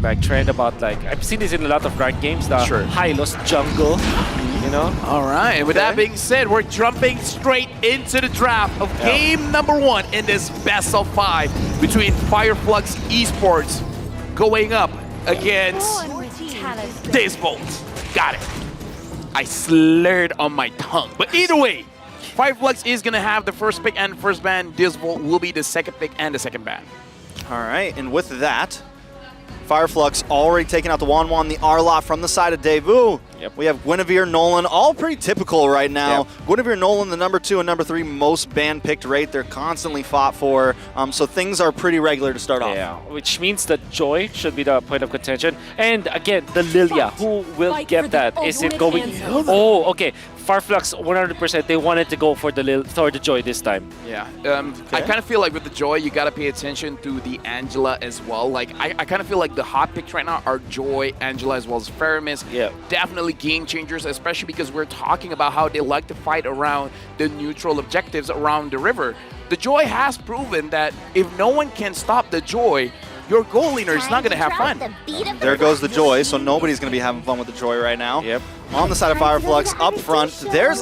like trend about like I've seen this in a lot of ranked games. The high-loss jungle, you know. All right. And with that being said, we're jumping straight into the draft of game number 1 in this best of 5 between Fireflux Esports going up against DEVU. Got it. I slurred on my tongue, but either way, Fireflux is going to have the first pick and first ban. DEVU will be the second pick and the second ban. All right, and with that, Fireflux already taking out the Wanwan, the Arlot from the side of DEVU. Yep. We have Guinevere, Nolan, all pretty typical right now. Guinevere, Nolan, the number 2 and number 3 most ban-picked rate. They're constantly fought for, so things are pretty regular to start off. Yeah, which means that Joy should be the point of contention. And again, the Lilia, who will get that? Is it going... Oh, okay. Fireflux, 100%, they wanted to go for the Joy this time. Yeah, I kind of feel like with the Joy, you got to pay attention to the Angela as well. Like, I kind of feel like the hot picks right now are Joy, Angela, as well as Faramis. Yeah. Definitely game changers, especially because we're talking about how they like to fight around the neutral objectives around the river. The Joy has proven that if no one can stop the Joy, your goal leader is not going to have fun. There goes the Joy, so nobody's going to be having fun with the Joy right now. Yep. On the side of Fireflux, up front,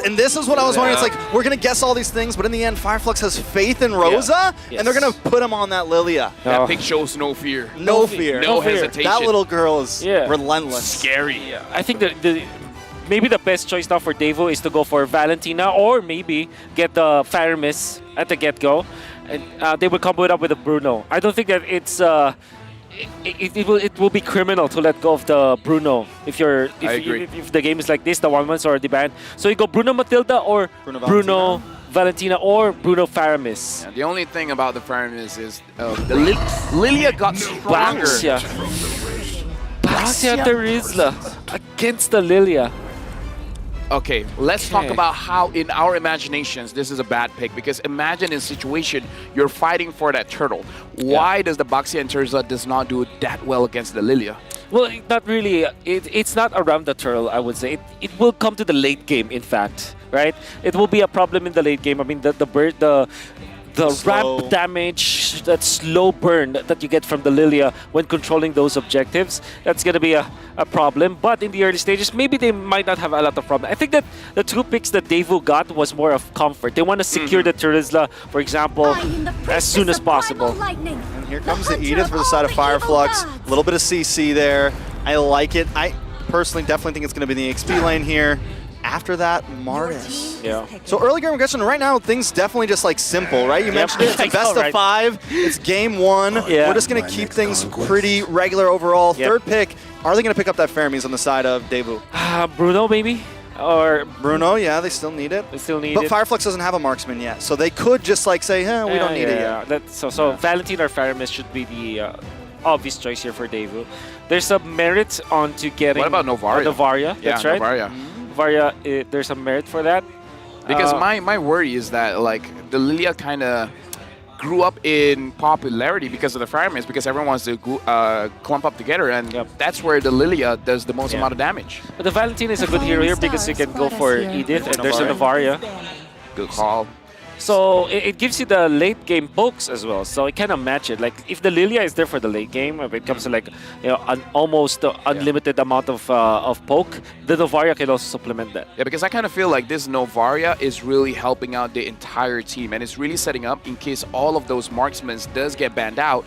and this is what I was wondering, it's like, we're going to guess all these things, but in the end, Fireflux has faith in Rosa, and they're going to put him on that Lilia. That pick shows no fear. No fear. No hesitation. That little girl is relentless. Scary. Yeah. I think maybe the best choice now for DEVU is to go for Valentina or maybe get the Faramis at the get-go. And they will combo it up with a Bruno. I don't think that it's it will be criminal to let go of the Bruno if the game is like this, the 1-1s or the ban. So you go Bruno Matilda or Bruno Valentina or Bruno Faramis. Yeah, the only thing about the Faramis is the Lilia got stronger. Baxia Terizla against the Lilia. Okay, let's talk about how in our imaginations this is a bad pick, because imagine in a situation you're fighting for that turtle. Why does the Baxia and Terizla does not do that well against the Lilia? Well, not really. It's not around the turtle, I would say. It will come to the late game, in fact, right? It will be a problem in the late game. I mean, the ramp damage, that slow burn that you get from the Lilia when controlling those objectives, that's going to be a problem. But in the early stages, maybe they might not have a lot of problem. I think that the 2 picks that DEVU got was more of comfort. They want to secure the Terizla, for example, as soon as possible. And here comes the Edith for the side of Fireflux. A little bit of CC there. I like it. I personally definitely think it's going to be the XP lane here. After that, Martis. Yeah. So early game question, right now, things definitely just like simple, right? You mentioned it, it's a best of 5. It's game 1. We're just going to keep things pretty regular overall. Third pick, are they going to pick up that Faramis on the side of DEVU? Bruno, maybe? Or Bruno, yeah, they still need it. They still need but it. Fireflux doesn't have a marksman yet, so they could just like say, we don't need it yet. So Valentina or Faramis should be the obvious choice here for DEVU. There's a merit on to getting... What about Novaria? Novaria, that's right. Novaria. Novaria, there's a merit for that. Because my worry is that like the Lilia kind of grew up in popularity because of the Faramis, because everyone wants to clump up together, and that's where the Lilia does the most amount of damage. But the Valentina is a good hero here because you can go for Edith, and there's a Novaria. Good call. So it gives you the late game pokes as well. So it kind of match it. Like if the Lilia is there for the late game, if it comes to like an almost unlimited amount of poke, the Novaria can also supplement that. Yeah, because I kind of feel like this Novaria is really helping out the entire team, and it's really setting up in case all of those marksmen does get banned out.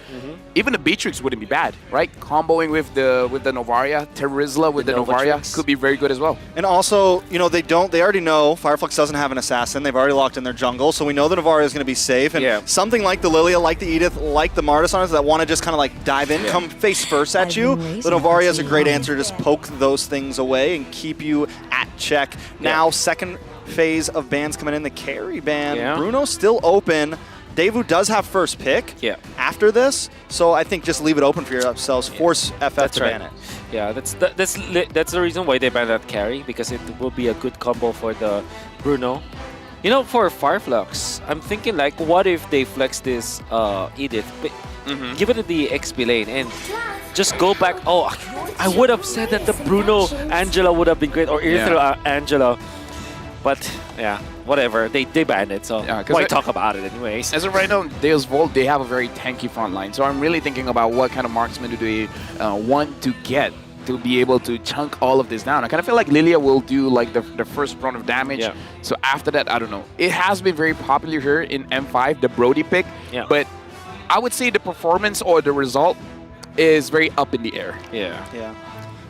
Even the Beatrix wouldn't be bad, right? Comboing with the Novaria, Terizla with the Novaria could be very good as well. And also, they already know Fireflux doesn't have an assassin. They've already locked in their jungle, so we know the Novaria is going to be safe. And something like the Lilia, like the Edith, like the Martis that want to just kind of like dive in, come face first at you, the Novaria is a great answer to just poke those things away and keep you at check. Now, second phase of bans coming in, the carry ban. Bruno's still open. DEVU does have first pick after this, so I think just leave it open for yourselves. Force FF to ban it. Yeah, that's the reason why they banned that carry, because it will be a good combo for the Bruno. For Fireflux, I'm thinking like, what if they flex this Edith, give it the XP lane, and just go back. Oh, I would have said that the Bruno Angela would have been great, or Edith Angela, but yeah. whatever. They banned it, so Yeah, 'cause why it- talk about it anyways? As of right now, Deus Volt, they have a very tanky front line. So I'm really thinking about what kind of marksman do they want to get to be able to chunk all of this down. I kind of feel like Lilia will do like the first round of damage. Yeah. So after that, I don't know. It has been very popular here in M5, the Brody pick. Yeah. But I would say the performance or the result is very up in the air. Yeah. Yeah.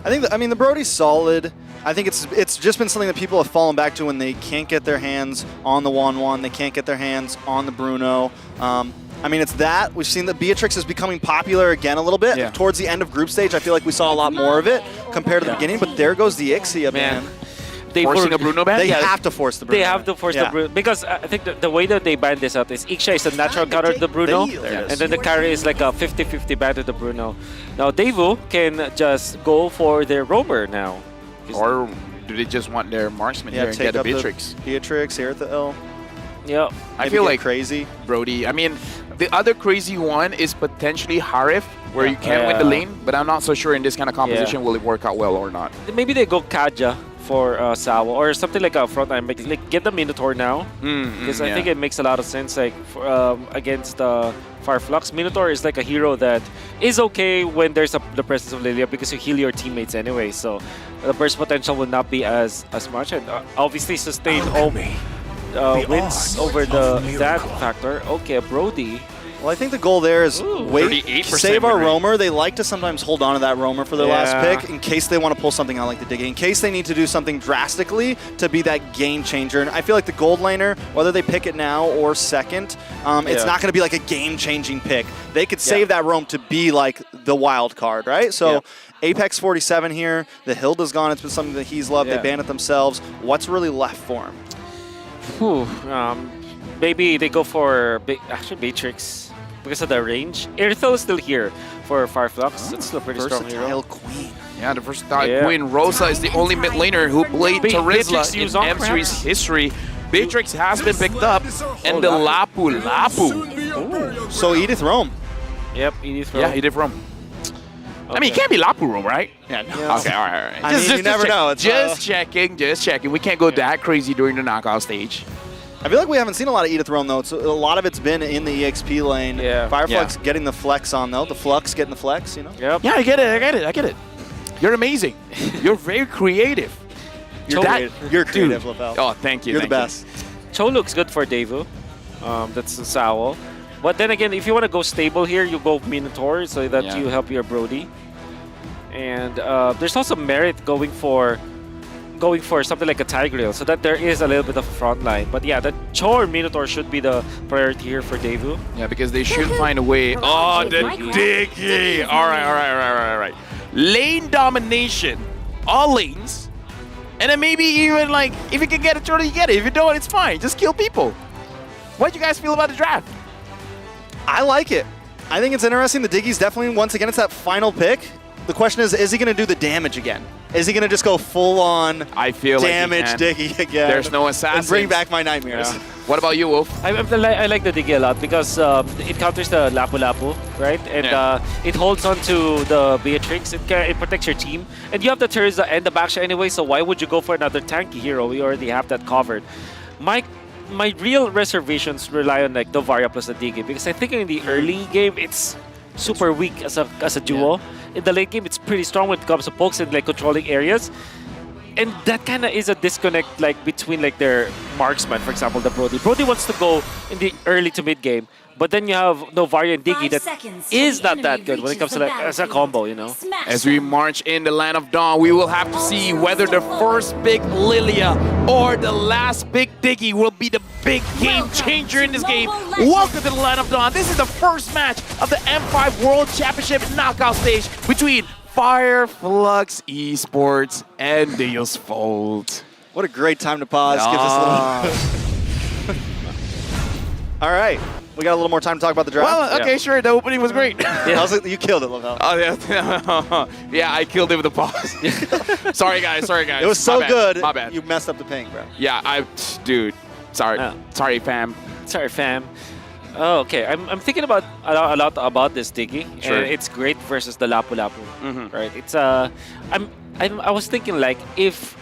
I think, I mean, the Brody's solid. I think it's just been something that people have fallen back to when they can't get their hands on the 1-1, they can't get their hands on the Bruno. I mean, it's that. We've seen that Beatrix is becoming popular again a little bit. Yeah. Towards the end of group stage, I feel like we saw a lot more of it compared to the beginning, but there goes the Ixia, man. Forcing a Bruno ban? They Yeah. have to force the Bruno. They have to force the Bruno because I think the way that they ban this out is Ixia is a natural counter to the Bruno, and then the carry is like a 50-50 ban to the Bruno. Now DEVU can just go for their roamer now. Or do they just want their marksman here and take get a up Beatrix? the Beatrix here at the L. Yeah, I Maybe feel get like crazy. Brody. I mean, the other crazy one is potentially Harif, where you can win the lane, but I'm not so sure in this kind of composition will it work out well or not. maybe they go Kaja for Sawa or something like a front line. Like get the Minotaur now because I think it makes a lot of sense. Like for, against Fireflux, Minotaur is like a hero that is okay when there's the presence of Lilia because you heal your teammates anyway. So the burst potential will not be as much, and obviously sustain wins over that factor. Okay, Brody. Well, I think the goal there is wait, 38% save our win rate. roamer. They like to sometimes hold on to that roamer for their last Yeah. pick in case they want to pull something out like the Diggy, in case they need to do something drastically to be that game changer. And I feel like the gold laner, whether they pick it now or second, it's not going to be like a game-changing pick. They could save that roam to be like the wild card, right? So Apex 47 here. The Hilda's gone. It's been something that he's loved. They banned it themselves. What's really left for him? Whew, maybe they go for actually Beatrix because of the range. Irithel is still here for Fireflux. It's still a pretty strong hero. Versatile queen. Yeah, the versatile queen Rosa is the only mid laner who played Beatrix Terizla in used on, M3's perhaps? history. Beatrix has been picked up, and the Lapu Lapu. So Edith Rome. Yep, Edith. Yeah, he did from. I mean, it can't be Lapu Rome, right? Yeah, no. Okay, all right. I mean, you never know. It's, just checking. We can't go that crazy during the knockout stage. I feel like we haven't seen a lot of Edith Rome, though. A lot of it's been in the EXP lane. Yeah. Fireflux getting the flex on, though. The Flux getting the flex, you know? Yep. Yeah, I get it. You're amazing. You're very creative. You're creative, Lavelle. Oh, thank you. You're thank the you. best. Cho looks good for DEVU. That's the Sao. But then again, if you want to go stable here, you go Minotaur so that you help your Brody. And there's also merit going for something like a Tigreal, so that there is a little bit of front line. But yeah, the Cho or Minotaur should be the priority here for DEVU. Yeah, because they should find a way. Oh, the Diggy! All right. Lane domination. All lanes. And then maybe even like, if you can get it, you get it. If you don't, it's fine. Just kill people. What do you guys feel about the draft? I like it. I think it's interesting. The Diggy's definitely, once again, it's that final pick. The question is he going to do the damage again? Is he going to just go full-on damage Diggy again? There's no assassin. And bring back my nightmares. Yeah. What about you, Wolf? I like the Diggy a lot because it counters the Lapu Lapu, right? And it holds on to the Beatrix. It protects your team. And you have the Terizla and the Baksha anyway, so why would you go for another tanky hero? We already have that covered. My real reservations rely on like the Varya plus the Diggy because I think in the early game it's super weak as a duo. In the late game, it's pretty strong when it comes to pokes and like controlling areas. And that kind of is a disconnect like between like their marksman, for example, the Brody. Brody wants to go in the early to mid game, but then you have Varya and Diggy that is not that good when it comes to like as a combo, you know. As we march in the Land of Dawn, we will have to see whether the first big Lilia or the last big Diggy will be the big game changer in this game. Welcome to the Land of Dawn. This is the first match of the M5 World Championship knockout stage between Fireflux Esports and Deus Volt. What a great time to pause. Give us a little... All right. We got a little more time to talk about the draft. Well, okay, sure. The opening was great. You killed it, Lavelle. Oh, yeah. Yeah, I killed it with a pause. Sorry, guys. It was so good. My bad. You messed up the ping, bro. Yeah, dude. Sorry. Sorry, fam. Sorry, fam. Oh, okay. I'm thinking about a lot about this Diggy, Sure. and it's great versus the Lapu Lapu, right? It's I was thinking like if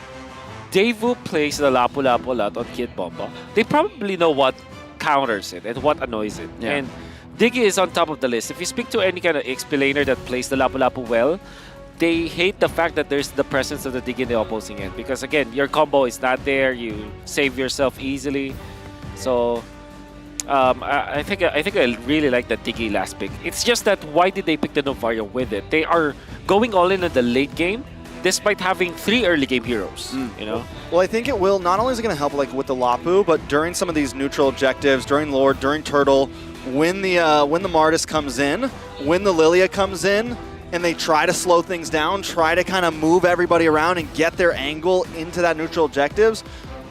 DEVU plays the Lapu Lapu a lot on Kid Bomba, they probably know what counters it and what annoys it. Yeah. And Diggy is on top of the list. If you speak to any kind of explainer that plays the Lapu Lapu well, they hate the fact that there's the presence of the Diggy in the opposing end. Because again, your combo is not there, you save yourself easily. So I think I really like the Diggy last pick. It's just that why did they pick the Novaria with it? They are going all in the late game, despite having 3 early game heroes. You know. Well, I think it will. Not only is it going to help like with the Lapu, but during some of these neutral objectives, during Lord, during Turtle, when the Martis comes in, when the Lilia comes in, and they try to slow things down, try to kind of move everybody around and get their angle into that neutral objectives,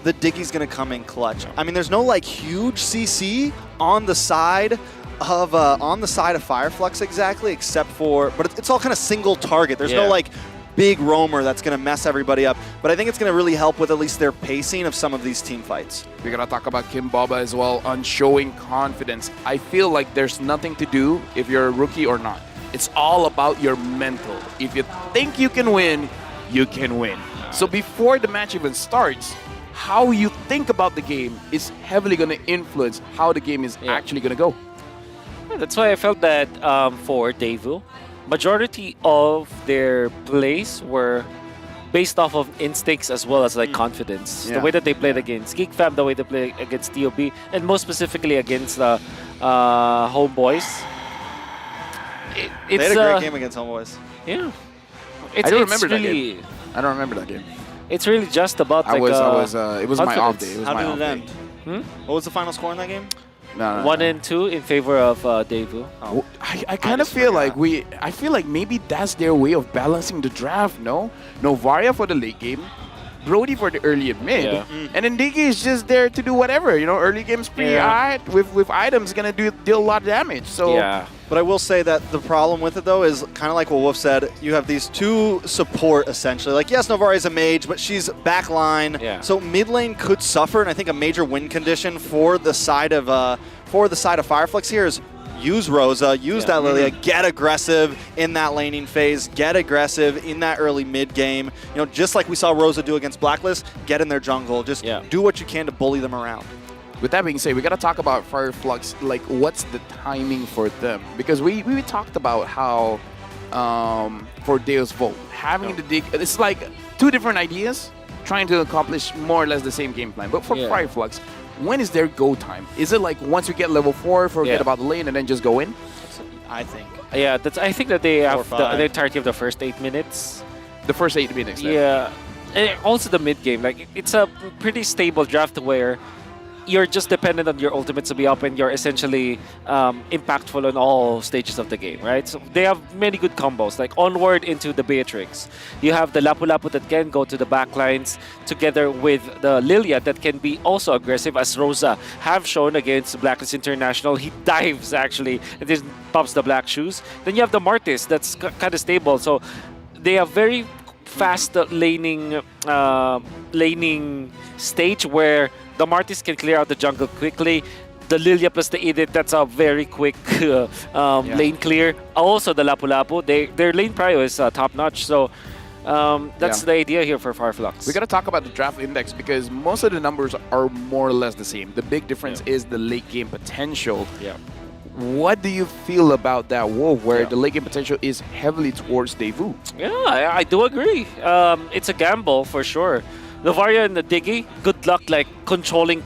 the Diggy's going to come in clutch. I mean, there's no like huge CC on the side of Fireflux exactly, except for, but it's all kind of single target. There's no like big roamer that's going to mess everybody up. But I think it's going to really help with at least their pacing of some of these team fights. We're going to talk about Kim Baba as well on showing confidence. I feel like there's nothing to do if you're a rookie or not. It's all about your mental. If you think you can win, you can win. So before the match even starts, how you think about the game is heavily going to influence how the game is actually going to go. Yeah, that's why I felt that for DEVU, majority of their plays were based off of instincts as well as like confidence. The way that they played against Geek Fam, the way they play against TOB, and most specifically against the Homeboys. They had a great game against Homeboys. Yeah. I don't remember that game. I don't remember that game. It's really just about like it was my off day. It was How my did off it day. end? What was the final score in that game? No, 1 and 2 in favor of DEVU. Oh. I kind of feel like I feel like maybe that's their way of balancing the draft, no? Novaria for the late game, Brody for the early and mid, and then Diggy is just there to do whatever, you know, early game's pretty alright, with items gonna deal a lot of damage, so... Yeah. But I will say that the problem with it, though, is kind of like what Wolf said. You have these 2 support, essentially. Like, yes, Novaria is a mage, but she's back line. Yeah. So mid lane could suffer, and I think a major win condition for the side of Fireflux here is use Rosa, use that Lilia, get aggressive in that laning phase, get aggressive in that early mid game. You know, just like we saw Rosa do against Blacklist, get in their jungle. Just do what you can to bully them around. With that being said, we got to talk about Fireflux, like what's the timing for them? Because we talked about how for Deus Volt, having the dig, it's like 2 different ideas trying to accomplish more or less the same game plan. But for Fireflux, when is their go time? Is it like once we get level 4, forget about the lane and then just go in? I think. Yeah, I think that they have the entirety of the first 8 minutes. The first 8 minutes. Yeah. And also the mid game. Like, it's a pretty stable draft where you're just dependent on your ultimates to be up and you're essentially impactful on all stages of the game, right? So they have many good combos, like onward into the Beatrix. You have the Lapu Lapu that can go to the backlines together with the Lilia that can be also aggressive, as Rosa have shown against Blacklist International. He dives actually and then pops the black shoes. Then you have the Martis that's kind of stable. So they have very fast laning stage where the Martis can clear out the jungle quickly. The Lilia plus the Edith, that's a very quick lane clear. Also the Lapu Lapu, their lane prio is top-notch. So that's the idea here for Fireflux. We got to talk about the draft index because most of the numbers are more or less the same. The big difference is the late game potential. Yeah. What do you feel about that, Wolf, where the late game potential is heavily towards DEVU? Yeah, I do agree. It's a gamble for sure. Novaria and the Diggy, good luck like controlling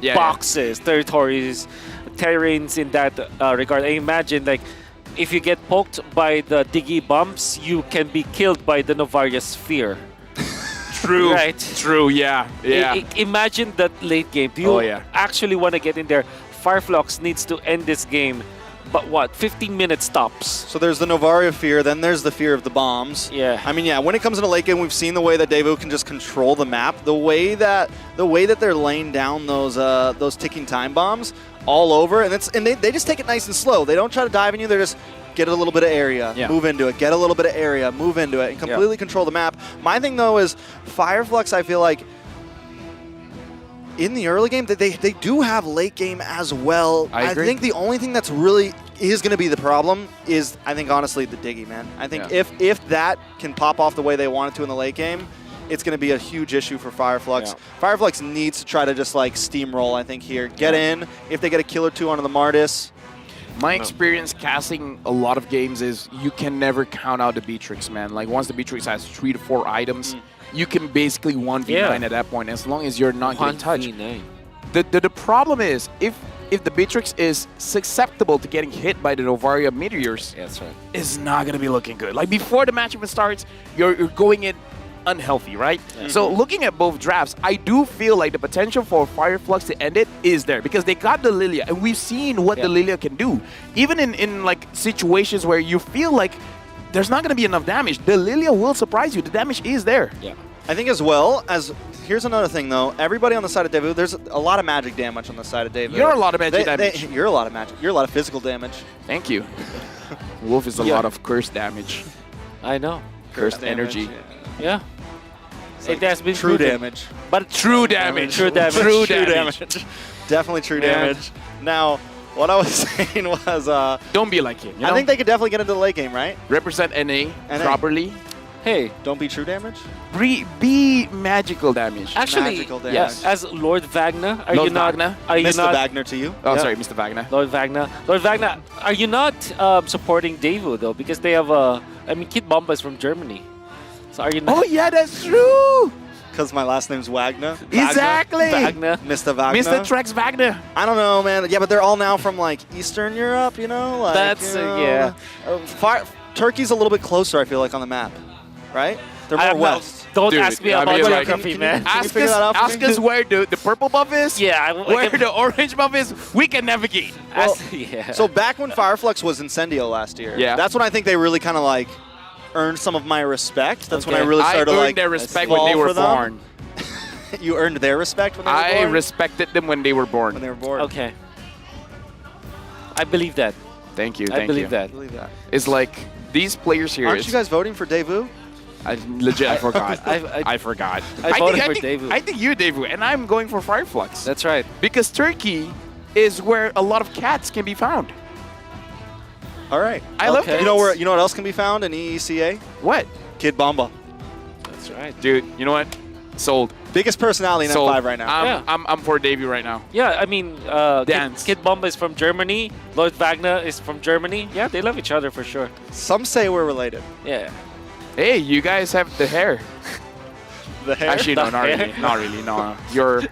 boxes, territories, terrains in that regard. I imagine like if you get poked by the Diggy bumps, you can be killed by the Novaria sphere. True. Right? True, yeah. Imagine that late game. Do you actually want to get in there? Fireflux needs to end this game, but what, 15 minutes tops. So there's the Novaria fear, then there's the fear of the bombs. Yeah. I mean, when it comes to late game, we've seen the way that DEVU can just control the map. The way that they're laying down those ticking time bombs all over, and they just take it nice and slow. They don't try to dive in you. They just get a little bit of area, move into it, get a little bit of area, move into it, and completely control the map. My thing though is Fireflux, I feel like in the early game, they do have late game as well. I agree. think the only thing that's really is going to be the problem is, I think, honestly, the Diggy, man. I think if that can pop off the way they want it to in the late game, it's going to be a huge issue for Fireflux. Yeah. Fireflux needs to try to just like steamroll, I think, here. Get in. If they get a kill or two onto the Martis. My experience casting a lot of games is you can never count out the Beatrix, man. Like once the Beatrix has 3 to 4 items, you can basically 1v9 at that point as long as you're not getting touched. 1v9. The problem is if the Beatrix is susceptible to getting hit by the Novaria meteors, That's right. it's not going to be looking good. Like before the match even starts, you're going in unhealthy, right? So looking at both drafts, I do feel like the potential for Fireflux to end it is there because they got the Lilia, and we've seen what the Lilia can do. Even in like situations where you feel like there's not going to be enough damage, the Lilia will surprise you. The damage is there. Yeah. I think as well as, here's another thing though, everybody on the side of DEVU, there's a lot of magic damage on the side of DEVU. You're a lot of magic damage. You're a lot of magic. You're a lot of physical damage. Thank you. Wolf is a lot of curse damage. I know. Cursed energy. Yeah. It has been True proven. damage. But True damage. True damage. True True damage. damage. Definitely true Yeah. damage. Now, what I was saying was, Don't be like him. You know? I think they could definitely get into the late game, right? Represent NA properly. Hey, Don't be true damage. Be magical damage. actually, Magical damage. yes. As Lord Wagner, are Lord you not? Wagner? Are you Mr. not? Wagner to you. Oh, Yeah. sorry, Mr. Wagner. Lord Wagner. Lord Wagner, are you not supporting DEVU though? Because they have I mean, Kid Bomba is from Germany. So are you not? Oh yeah, that's true. Because my last name's Wagner. Exactly. Wagner. Mr. Wagner. Mr. Trex Wagner. I don't know, man. Yeah, but they're all now from like Eastern Europe, you know? Like, That's, you know, yeah. Turkey's a little bit closer, I feel like, on the map, right? They're more I'm not- west. Don't Dude, ask me I about mean, like, geography, can man. you Ask figure that out for me? us where the purple buff is. Yeah, I Where can the orange buff is, we can navigate. yeah. So back when Fireflux was Incendio last year, Yeah. that's when I think they really kind of like earned some of my respect. That's when I Okay. really I started earned to like their respect when they fall were for them. born. You earned their respect when they were I born? respected them when they were born. when they were born. Okay. I believe that. Thank you. I Thank believe you. that. I believe that. It's like these players here. Aren't you guys voting for DEVU? I forgot. I- I forgot. I voted for think, DEVU. I think you're DEVU, and I'm going for Fireflux. That's right. Because Turkey is where a lot of cats can be found. All right. I love Okay. cats. You know where? You know what else can be found in EECA? What? Kid Bomba. That's right. Dude, you know what? Sold. Biggest personality in Sold. M5 right now. Yeah. I'm for DEVU right now. Yeah, I mean, Dance. Kid Bomba is from Germany. Lord Wagner is from Germany. Yeah, they love each other for sure. Some say we're related. Yeah. Hey, you guys have the hair. The hair. Actually, no, The not hair? really. Not really. No, you're.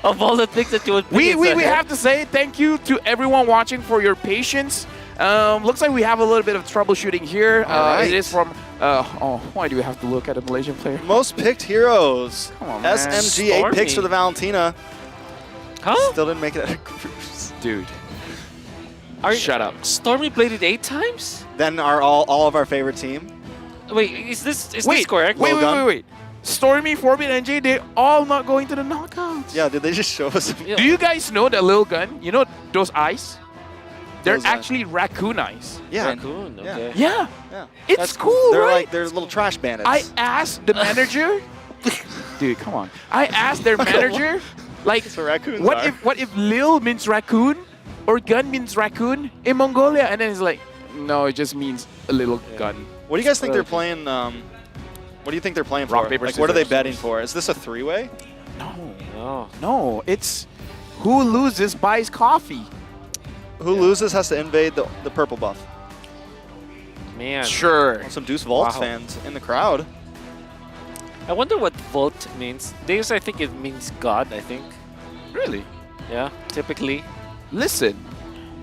Of all the things that you would We pick, it's a hair. have to say thank you to everyone watching for your patience. Looks like we have a little bit of troubleshooting here. All right. It is from. Oh, why do we have to look at a Malaysian player? Most picked heroes. Come on, man. SMG 8 picks Stormy. for the Valentina. Huh? Still didn't make it out of groups. Dude, Are shut up. Stormy played it 8 times? Then our all of our favorite team. Wait, is this Wait, correct? Wait, Logan? wait. Stormy, Forbid, and Jay, they're all not going to the knockouts. Yeah, did they just show us? Yeah. Do you guys know that little gun? You know those eyes? They're Those eyes. actually raccoon eyes. Yeah. Raccoon, Yeah. okay. Yeah, Yeah. it's That's cool, They're right? like there's little trash bandits. I asked the manager. Dude, come on. I asked their manager, like, So raccoons what are. if Lil means raccoon or gun means raccoon in Mongolia? And then he's like, no, it just means a little gun. What do you guys think they're playing? What do you think they're playing Rock, for? paper, Like, what are they scissors. betting for? Is this a three-way? Oh. No, it's who loses buys coffee. Who loses has to invade the purple buff. Man. Sure. Some Deuce Vault Wow. fans in the crowd. I wonder what Volt means. Deus, I think it means God, I think. Really? Yeah, typically. Listen.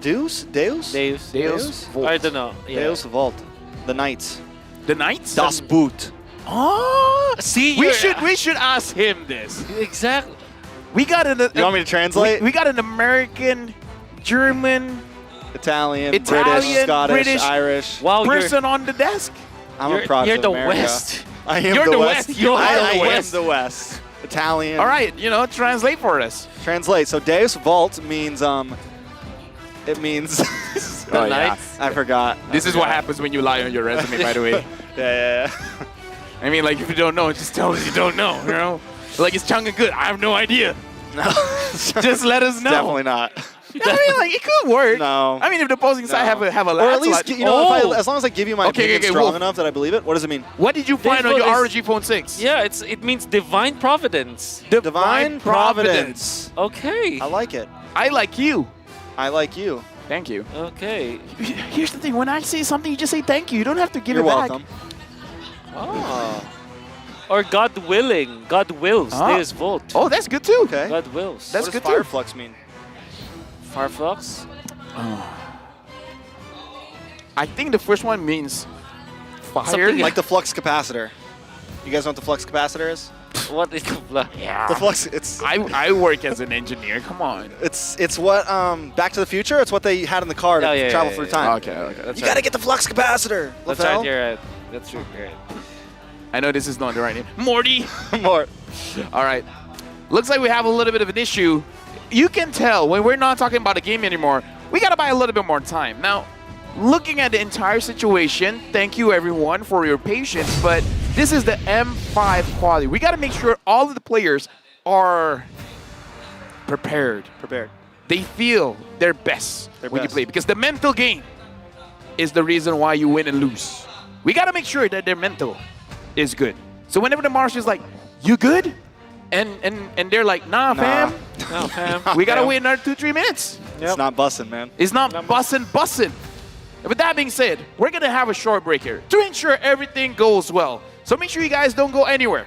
Deus? Deus. Deus Volt. I don't know. Yeah. Deus Vault. The Knights. The Knights? Das Boot. Oh, See, we you're- should ask him this. Exactly. We got an You want me to translate? we got an American, German Italian, British, Italian, Scottish, British. Irish. Wow, person on the desk. I'm you're, a product you're of the America. West. I am You're the the West. West. You're I the am West. the West. Italian. All right, translate for us. Translate. So Deus Vault means it means The Oh, yeah. Knights. I forgot. This is what happens when you lie on your resume, by the way. Yeah. I mean, like, if you don't know, just tell us you don't know, you know? Like, it's Chung and Good. I have no idea. No. Just let us know. Definitely not. I mean, like, it could work. No. I mean, if the opposing side have a Or last at least, slot. you know, as long as I give you my opinion strong Wolf. enough that I believe it. What does it mean? What did you find on your Default ROG Phone 6? Yeah, it means divine providence. Divine Providence. Okay. I like it. I like you. I like you. Thank you. Okay. Here's the thing. When I say something, you just say thank you. You don't have to give You're it back. welcome. Oh. Or God willing. God wills. This vote. Oh, that's good too. Okay. God wills. That's What does good too. Fireflux mean? Fireflux? I think the first one means fire. Something Like the flux capacitor. You guys know what the flux capacitor is? What is the Yeah. The flux, it's I work as an engineer. Come on. it's what Back to the Future. It's what they had in the car to Oh, yeah, travel yeah, through yeah. time. Okay. That's You gotta get the flux capacitor. That's LaFell. right, you're right. That's true, you're right. I know this is not the right name. Morty. More. All right. Looks like we have a little bit of an issue. You can tell when we're not talking about a game anymore, we got to buy a little bit more time. Now, looking at the entire situation, thank you everyone for your patience, but this is the M5 quality. We got to make sure all of the players are prepared. They feel their best when you play, because the mental game is the reason why you win and lose. We got to make sure that their mental is good. So whenever the Marsh is like, you good? And they're like, nah, fam. No, fam. We got to wait another 2-3 minutes. It's not bussin', man. It's not bussin'. With that being said, we're going to have a short break here to ensure everything goes well. So make sure you guys don't go anywhere.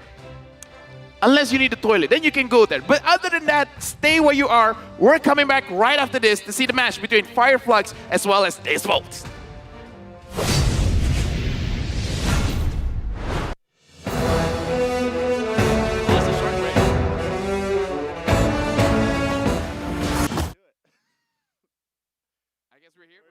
Unless you need the toilet, then you can go there. But other than that, stay where you are. We're coming back right after this to see the match between Fireflux as well as this vote. I guess we're here.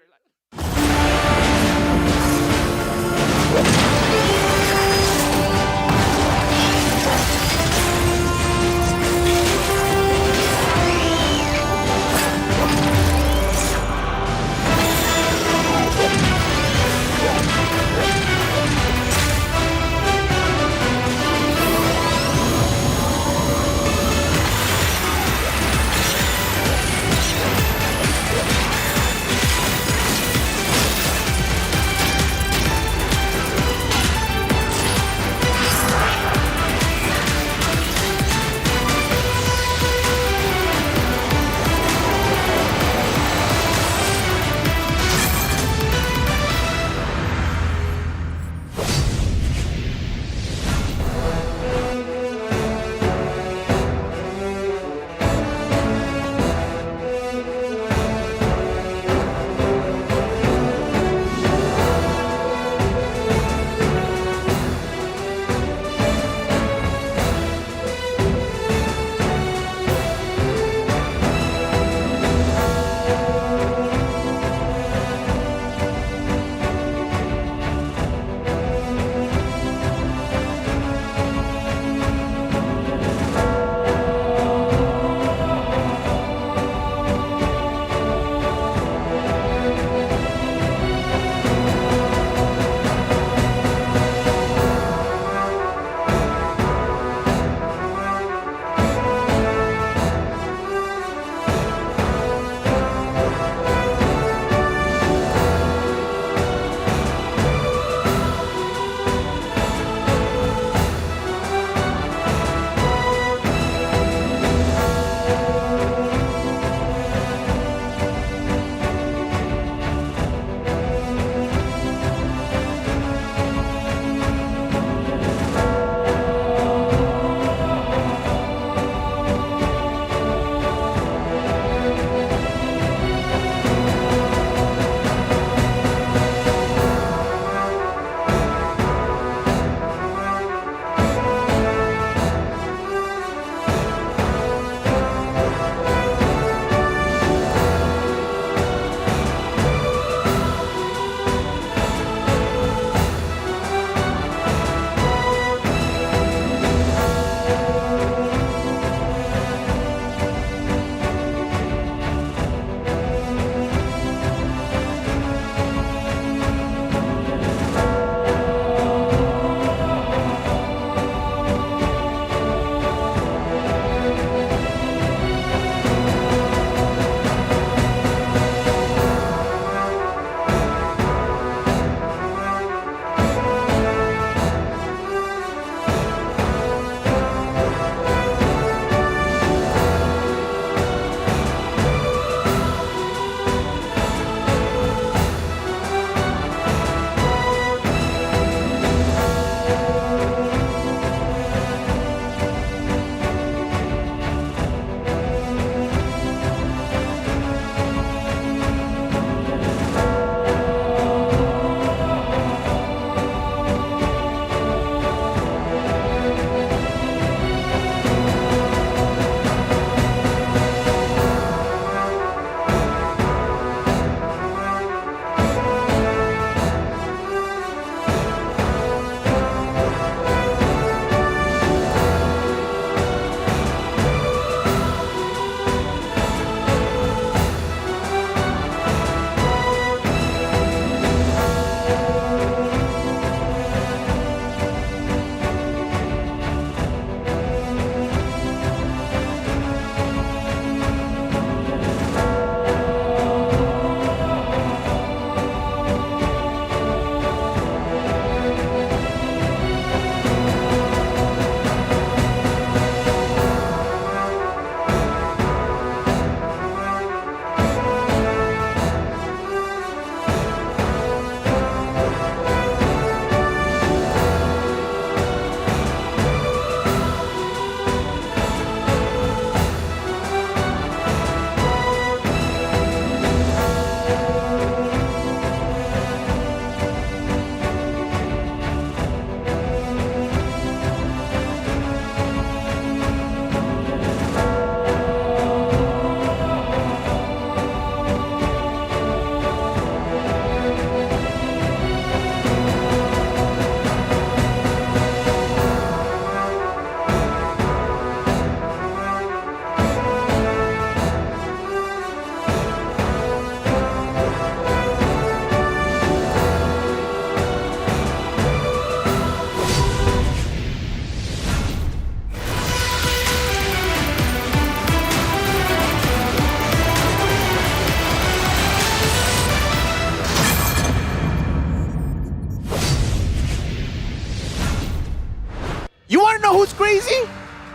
know who's crazy?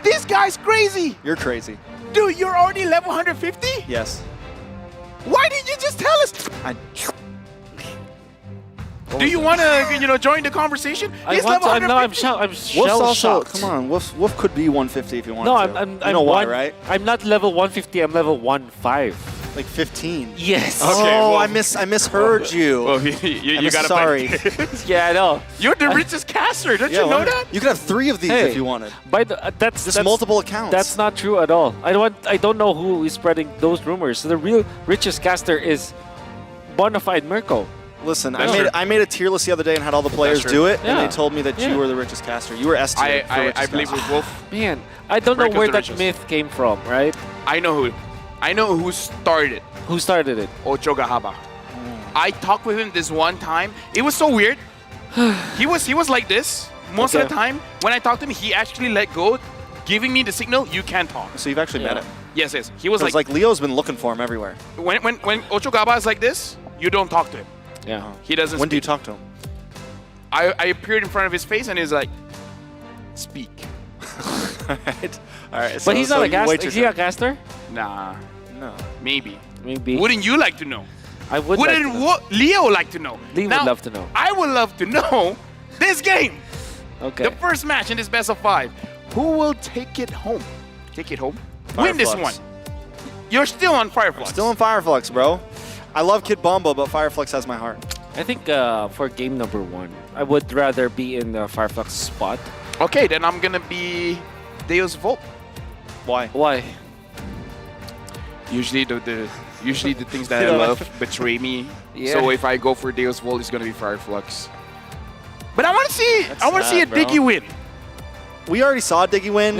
This guy's crazy. You're crazy. Dude, you're already level 150? Yes. Why didn't you just tell us? I, Do you want to, join the conversation? He's level 150. I'm Wolf's shell also, shocked. come on, Wolf could be 150 if you want No, to. I'm you know why, one, right? I'm not level 150. I'm level 15. Like 15. Yes. Okay, Oh, well- I misheard you. Well, you I'm gotta sorry. Yeah, I know. You're the richest caster. Don't you know why- that? You could have 3 of these Hey. if you wanted. By the, Just multiple accounts. That's not true at all. I don't know who is spreading those rumors. So the real richest caster is Bonafide Mirko. Listen, That's true. I made a tier list the other day and had all the players true. do it, and Yeah. they told me that Yeah. you were the richest caster. You were S tier. for I richest believe caster. with Wolf. Man, I don't know Mirko's where the that richest. myth came from, right? I know who started Who started it? Ocho Gahaba. I talked with him this one time. It was so weird. he was like this most of the Okay. time. When I talked to him, he actually let go, giving me the signal, you can't talk. So you've actually met Yeah. him. Yes. He was It's like Leo's been looking for him everywhere. when Ocho Gahaba is like this, you don't talk to him. Yeah. He doesn't When do you speak. talk to him? I appeared in front of his face and he's like, speak. All right. All right. But he's not a caster. wait Is your he a turn. caster? Nah, No. maybe. Maybe. Wouldn't you like to know? I would like Wouldn't to know. Leo like to know? Lee would Now, love to know. I would love to know this game. Okay. The first match in this best of 5. Who will take it home? Take it home? Win this Fireflux. one. You're still on Fireflux. Still in Fireflux, bro. I love Kid Bombo, but Fireflux has my heart. I think for game number 1, I would rather be in the Fireflux spot. Okay, then I'm gonna be Deus Volt. Why? Why? Usually the things that You I know, love betray me. Yeah. So if I go for Deus Volt, it's gonna be Fireflux. But I want to see sad, a bro. Diggy win. We already saw Diggy win.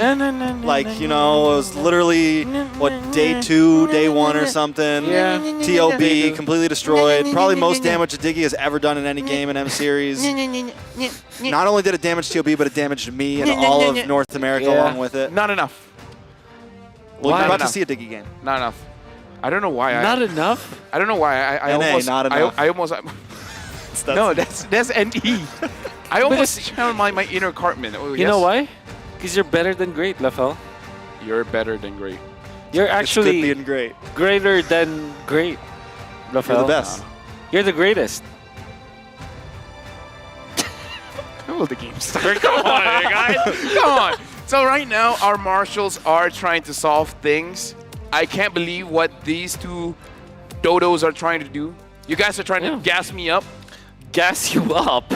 Like, you know, it was literally, what, day 2, day 1 or something. Yeah. TOB, completely destroyed. Probably most damage that Diggy has ever done in any game in M Series. Not only did it damage TOB, but it damaged me and all of North America Yeah. along with it. Not enough. Well, Why? you're about Not to enough. see a Diggy game. Not enough. I don't know why. Not enough? I don't know why. I NA, almost. not enough. I almost. No, that's NE. I almost channeled my inner Cartman. Oh, You know why? Because you're better than great, Lafel. You're better than great. You're It's good actually being great. greater than great, Lafel. You're the best. You're the greatest. When will the game start? Come on, guys. Come on. So right now, our marshals are trying to solve things. I can't believe what these two dodos are trying to do. You guys are trying to gas me up. Gas you up.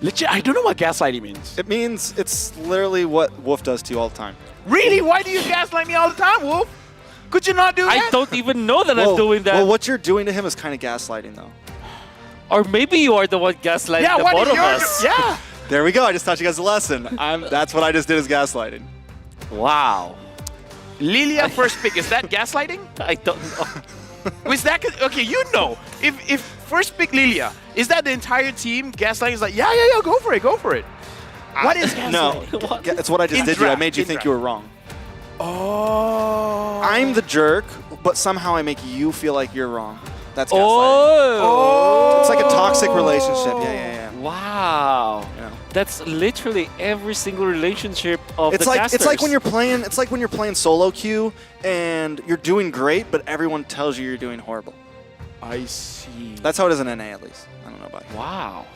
Legit, I don't know what gaslighting means. It means it's literally what Wolf does to you all the time. Really? Why do you gaslight me all the time, Wolf? Could you not do that? I don't even know that I'm doing that. Well, what you're doing to him is kind of gaslighting, though. Or maybe you are the one gaslighting Yeah, the what both is of your... us. Yeah. There we go. I just taught you guys a lesson. That's what I just did is gaslighting. Wow. Lilia first pick, is that gaslighting? I don't know. Was that okay? You know, if first pick Lilia, is that the entire team gaslighting? Is like, yeah, go for it. What is gaslighting? No, What? it's what I just In did to you. I draft, made you in think draft. you were wrong. Oh. I'm the jerk, but somehow I make you feel like you're wrong. That's gaslighting. Oh. It's like a toxic relationship. Yeah. Wow. You know. That's literally every single relationship of It's the like casters. when you're playing solo queue and you're doing great, but everyone tells you you're doing horrible. I see. That's how it is in NA, at least. I don't know about you. Wow.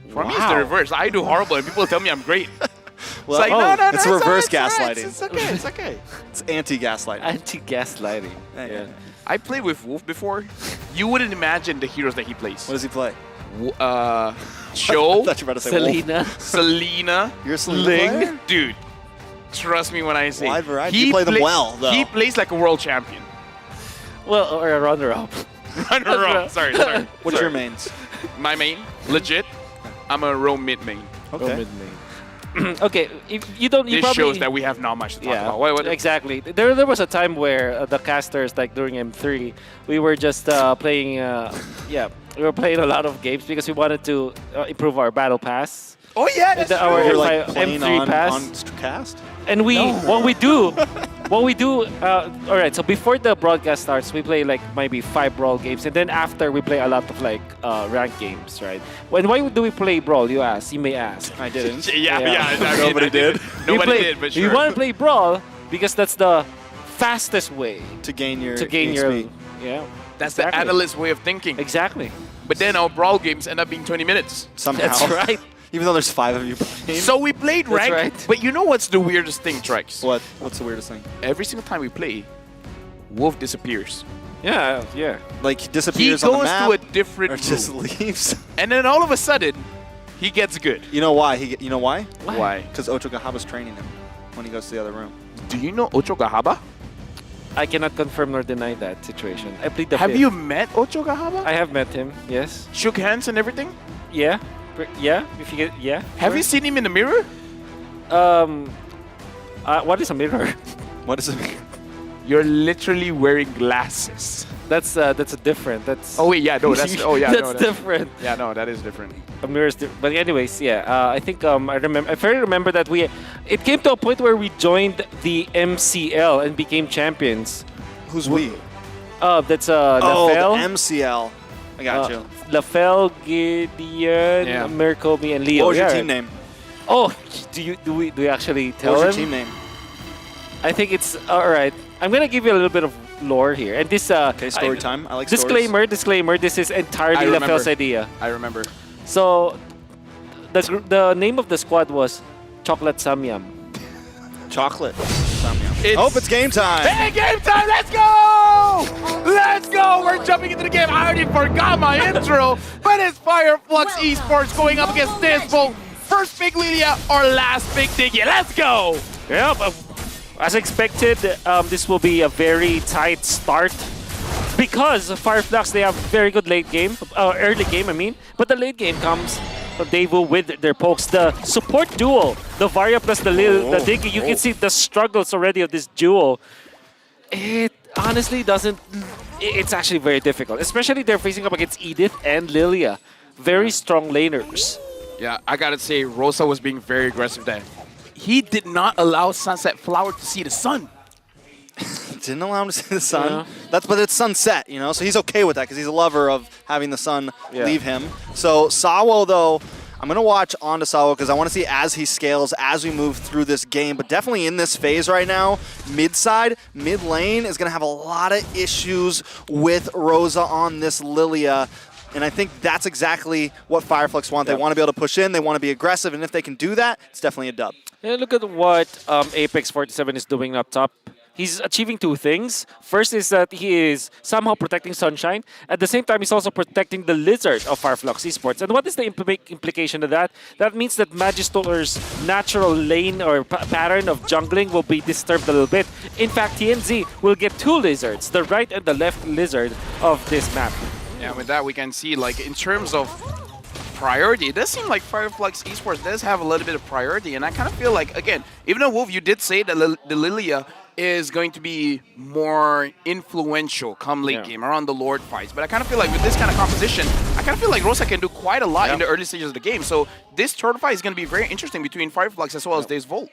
For me, it's the reverse. I do horrible, and people tell me I'm great. Well, it's like, no, it's all reverse it's all gaslighting. It's okay. It's okay. It's anti-gaslighting. Anti-gaslighting. Yeah. I played with Wolf before. You wouldn't imagine the heroes that he plays. What does he play? Cho, I thought you were about to say Wolf. Selena. Selena, You're a Selena player? Ling, dude. Trust me when I say. Wide variety. You play them well, though. He plays like a world champion. Well, or a runner-up. Runner-up. Sorry. What's Sorry. your mains? My main, legit. I'm a roam mid main. Okay. Okay, if you don't, you This probably shows that we have not much to talk yeah, about. What? exactly. There was a time where the casters, like during M3, we were just playing. We were playing a lot of games because we wanted to improve our battle pass. Oh yeah, that's The- true. our You're M5 like playing M3 on pass. cast? And what we do what we do, all right, so before the broadcast starts, we play like maybe 5 Brawl games, and then after we play a lot of like ranked games, right? Why do we play Brawl, you ask? You may ask. I didn't. Nobody did. Nobody did, but sure. You want to play Brawl because that's the fastest way to gain your your yeah. That's the analyst way of thinking. Exactly. But then our Brawl games end up being 20 minutes. Somehow. That's right. Even though there's 5 of you playing. So we played ranked, right. but you know what's the weirdest thing, Trex? What? What's the weirdest thing? Every single time we play, Wolf disappears. Yeah. Like he He disappears goes on the map, to a different or just room. leaves. And then all of a sudden, he gets good. You know why? You know why? Why? Because Ocho Gahaba's training him when he goes to the other room. Do you know Ocho Gahaba? I cannot confirm nor deny that situation. I plead the Have fifth. you met Ocho Gahaba? I have met him. Yes. Shook hands and everything? Yeah. Yeah. If you get yeah. Have sure. you seen him in the mirror? What is a mirror? What is it? You're literally wearing glasses. That's a different. That's. Oh wait, yeah, no, that's that's different. Yeah, no, that is different. A mirror is different. But anyways, yeah. I think I remember. I very remember that it came to a point where we joined the MCL and became champions. Who's we? That's Oh, Lafel. the MCL. I got you. Lafel, Gideon, Yeah. Merkobi, and Leo. What was your Yeah, team right. name? Oh, do we actually tell What was him? your team name? I think it's all right. I'm gonna give you a little bit of lore here, and this. Okay, story time. I like disclaimer. Disclaimer. This is entirely I remember. Lafel's idea. I remember. So, the name of the squad was Chocolate Samyam. Chocolate. It's It's game time. Hey, game time! Let's go! Let's go! We're jumping into the game. I already forgot my intro, but it's Fireflux Esports going up against DEVU. First big Lilia or last big Diggy. Let's go! Yep. As expected, this will be a very tight start because Fireflux, they have very good late game, early game, I mean. But the late game comes from DEVU with their pokes. The support duo, the Varia plus the Diggy, you can see the struggles already of this duo. It honestly doesn't... It's actually very difficult, especially they're facing up against Edith and Lilia. Very strong laners. Yeah, I gotta say, Rosa was being very aggressive there. He did not allow Sunset Flower to see the sun. Didn't allow him to see the sun. Yeah. But it's sunset, you know, so he's okay with that because he's a lover of having the sun leave him. So Sawo, though, I'm going to watch onto Sawo because I want to see as he scales, as we move through this game. But definitely in this phase right now, mid lane is going to have a lot of issues with Rosa on this Lilia. And I think that's exactly what Fireflux want. They want to be able to push in, they want to be aggressive, and if they can do that, it's definitely a dub. Yeah, look at what Apex 47 is doing up top. He's achieving 2 things. First is that he is somehow protecting Sunshine. At the same time, he's also protecting the Lizard of Fireflux Esports. And what is the implication of that? That means that Magister's natural lane or pattern of jungling will be disturbed a little bit. In fact, TNZ will get 2 Lizards, the right and the left Lizard of this map. Yeah, with that we can see, like, in terms of priority, it does seem like Fireflux Esports does have a little bit of priority, and I kind of feel like, again, even though Wolf, you did say that the Lilia is going to be more influential come late game around the Lord fights, but I kind of feel like with this kind of composition, I kind of feel like Rosa can do quite a lot in the early stages of the game, so this turtle fight is going to be very interesting between Fireflux as well as DEVU.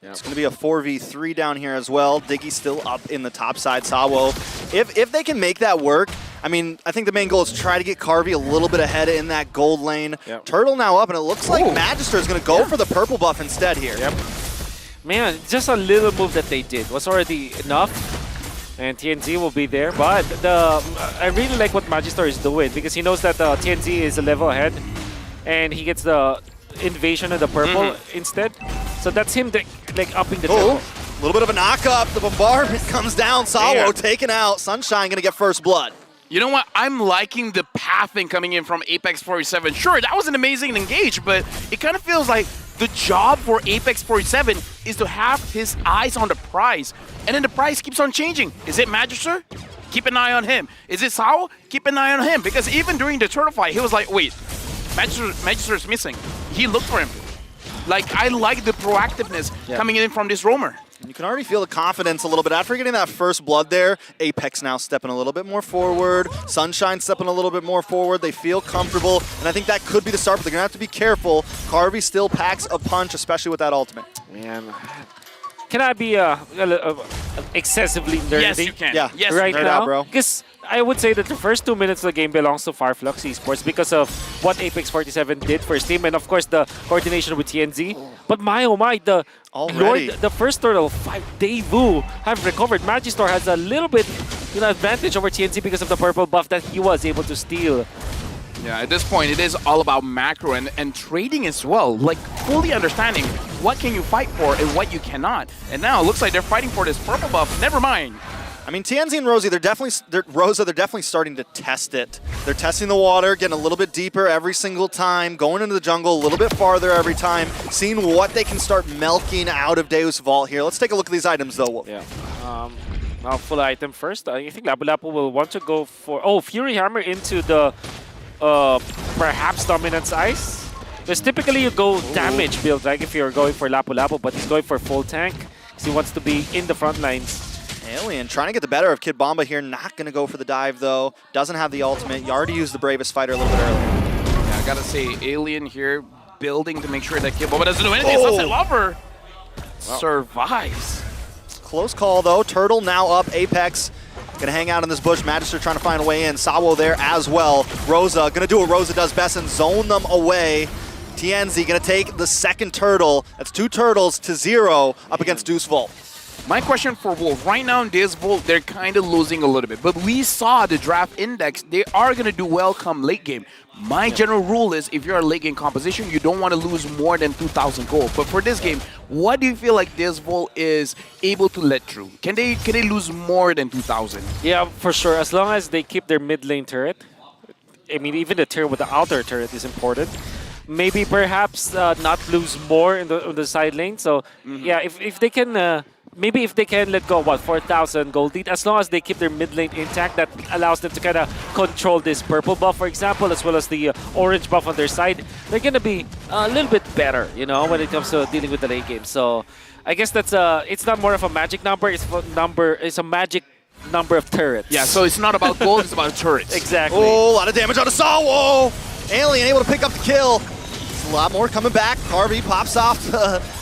It's going to be a 4v3 down here as well. Diggy still up in the top side. Sawo, if they can make that work, I mean, I think the main goal is to try to get Carvey a little bit ahead in that gold lane. Turtle now up, and it looks like Magister is going to go for the purple buff instead here. Man, just a little move that they did was already enough. And TNZ will be there. But I really like what Magister is doing because he knows that TNZ is a level ahead. And he gets the invasion of the purple instead. So that's him like upping the tempo. A little bit of a knock-up. The bombardment comes down. Sawo taken out. Sunshine going to get first blood. You know what? I'm liking the pathing coming in from Apex 47. Sure, that was an amazing engage, but it kind of feels like the job for Apex 47 is to have his eyes on the prize. And then the prize keeps on changing. Is it Magister? Keep an eye on him. Is it Sao? Keep an eye on him. Because even during the turtle fight, he was like, wait, Magister is missing. He looked for him. Like, I like the proactiveness coming in from this roamer. You can already feel the confidence a little bit. After getting that first blood there, Apex now stepping a little bit more forward. Sunshine stepping a little bit more forward. They feel comfortable, and I think that could be the start, but they're going to have to be careful. Carvey still packs a punch, especially with that ultimate. Man, can I be excessively nerdy? Yes, you can. Yeah. Yes, Right nerd now, out, bro. because I would say that the first 2 minutes of the game belongs to Fireflux Esports because of what Apex 47 did for his team, and of course the coordination with TNZ. But my oh my, Already. the first turtle, 5 DEVU have recovered. Magistor has a little bit advantage over TNZ because of the purple buff that he was able to steal. Yeah, at this point, it is all about macro and trading as well. Like, fully understanding what can you fight for and what you cannot. And now it looks like they're fighting for this purple buff. Never mind. I mean, TNZ and Rosie, they're definitely starting to test it. They're testing the water, getting a little bit deeper every single time, going into the jungle a little bit farther every time, seeing what they can start milking out of Deus Vault here. Let's take a look at these items, though, Wolf. Yeah. Now, full item first. I think Lapu Lapu will want to go for... Oh, Fury Hammer into the perhaps Dominance Ice. Because typically you go damage build, like if you're going for Lapu Lapu, but he's going for full tank because he wants to be in the front lines. Alien trying to get the better of Kid Bomba here. Not going to go for the dive, though. Doesn't have the ultimate. You already used the Bravest Fighter a little bit earlier. Yeah, I gotta say, Alien here building to make sure that Kid Bomba doesn't do anything. Oh. Sunset Lover survives. Close call, though. Turtle now up. Apex gonna hang out in this bush. Magister trying to find a way in. Sawo there as well. Rosa gonna do what Rosa does best and zone them away. TNZ gonna take the second turtle. That's 2 turtles to 0 up against Deuce Vault. My question for Wolf, right now in this Vault, they're kind of losing a little bit. But we saw the draft index. They are going to do well come late game. My general rule is if you're a late game composition, you don't want to lose more than 2,000 gold. But for this game, what do you feel like this Vault is able to let through? Can they lose more than 2,000? Yeah, for sure. As long as they keep their mid lane turret. I mean, even the turret with the outer turret is important. Maybe perhaps not lose more in the side lane. So, yeah, if they can... maybe if they can let go, 4,000 gold lead, as long as they keep their mid lane intact, that allows them to kind of control this purple buff, for example, as well as the orange buff on their side. They're going to be a little bit better, when it comes to dealing with the late game. So I guess that's it's not more of a magic number, it's a magic number of turrets. Yeah, so it's not about gold, it's about turrets. Exactly. Oh, a lot of damage on Sawo! Alien able to pick up the kill. A lot more coming back. Harvey pops off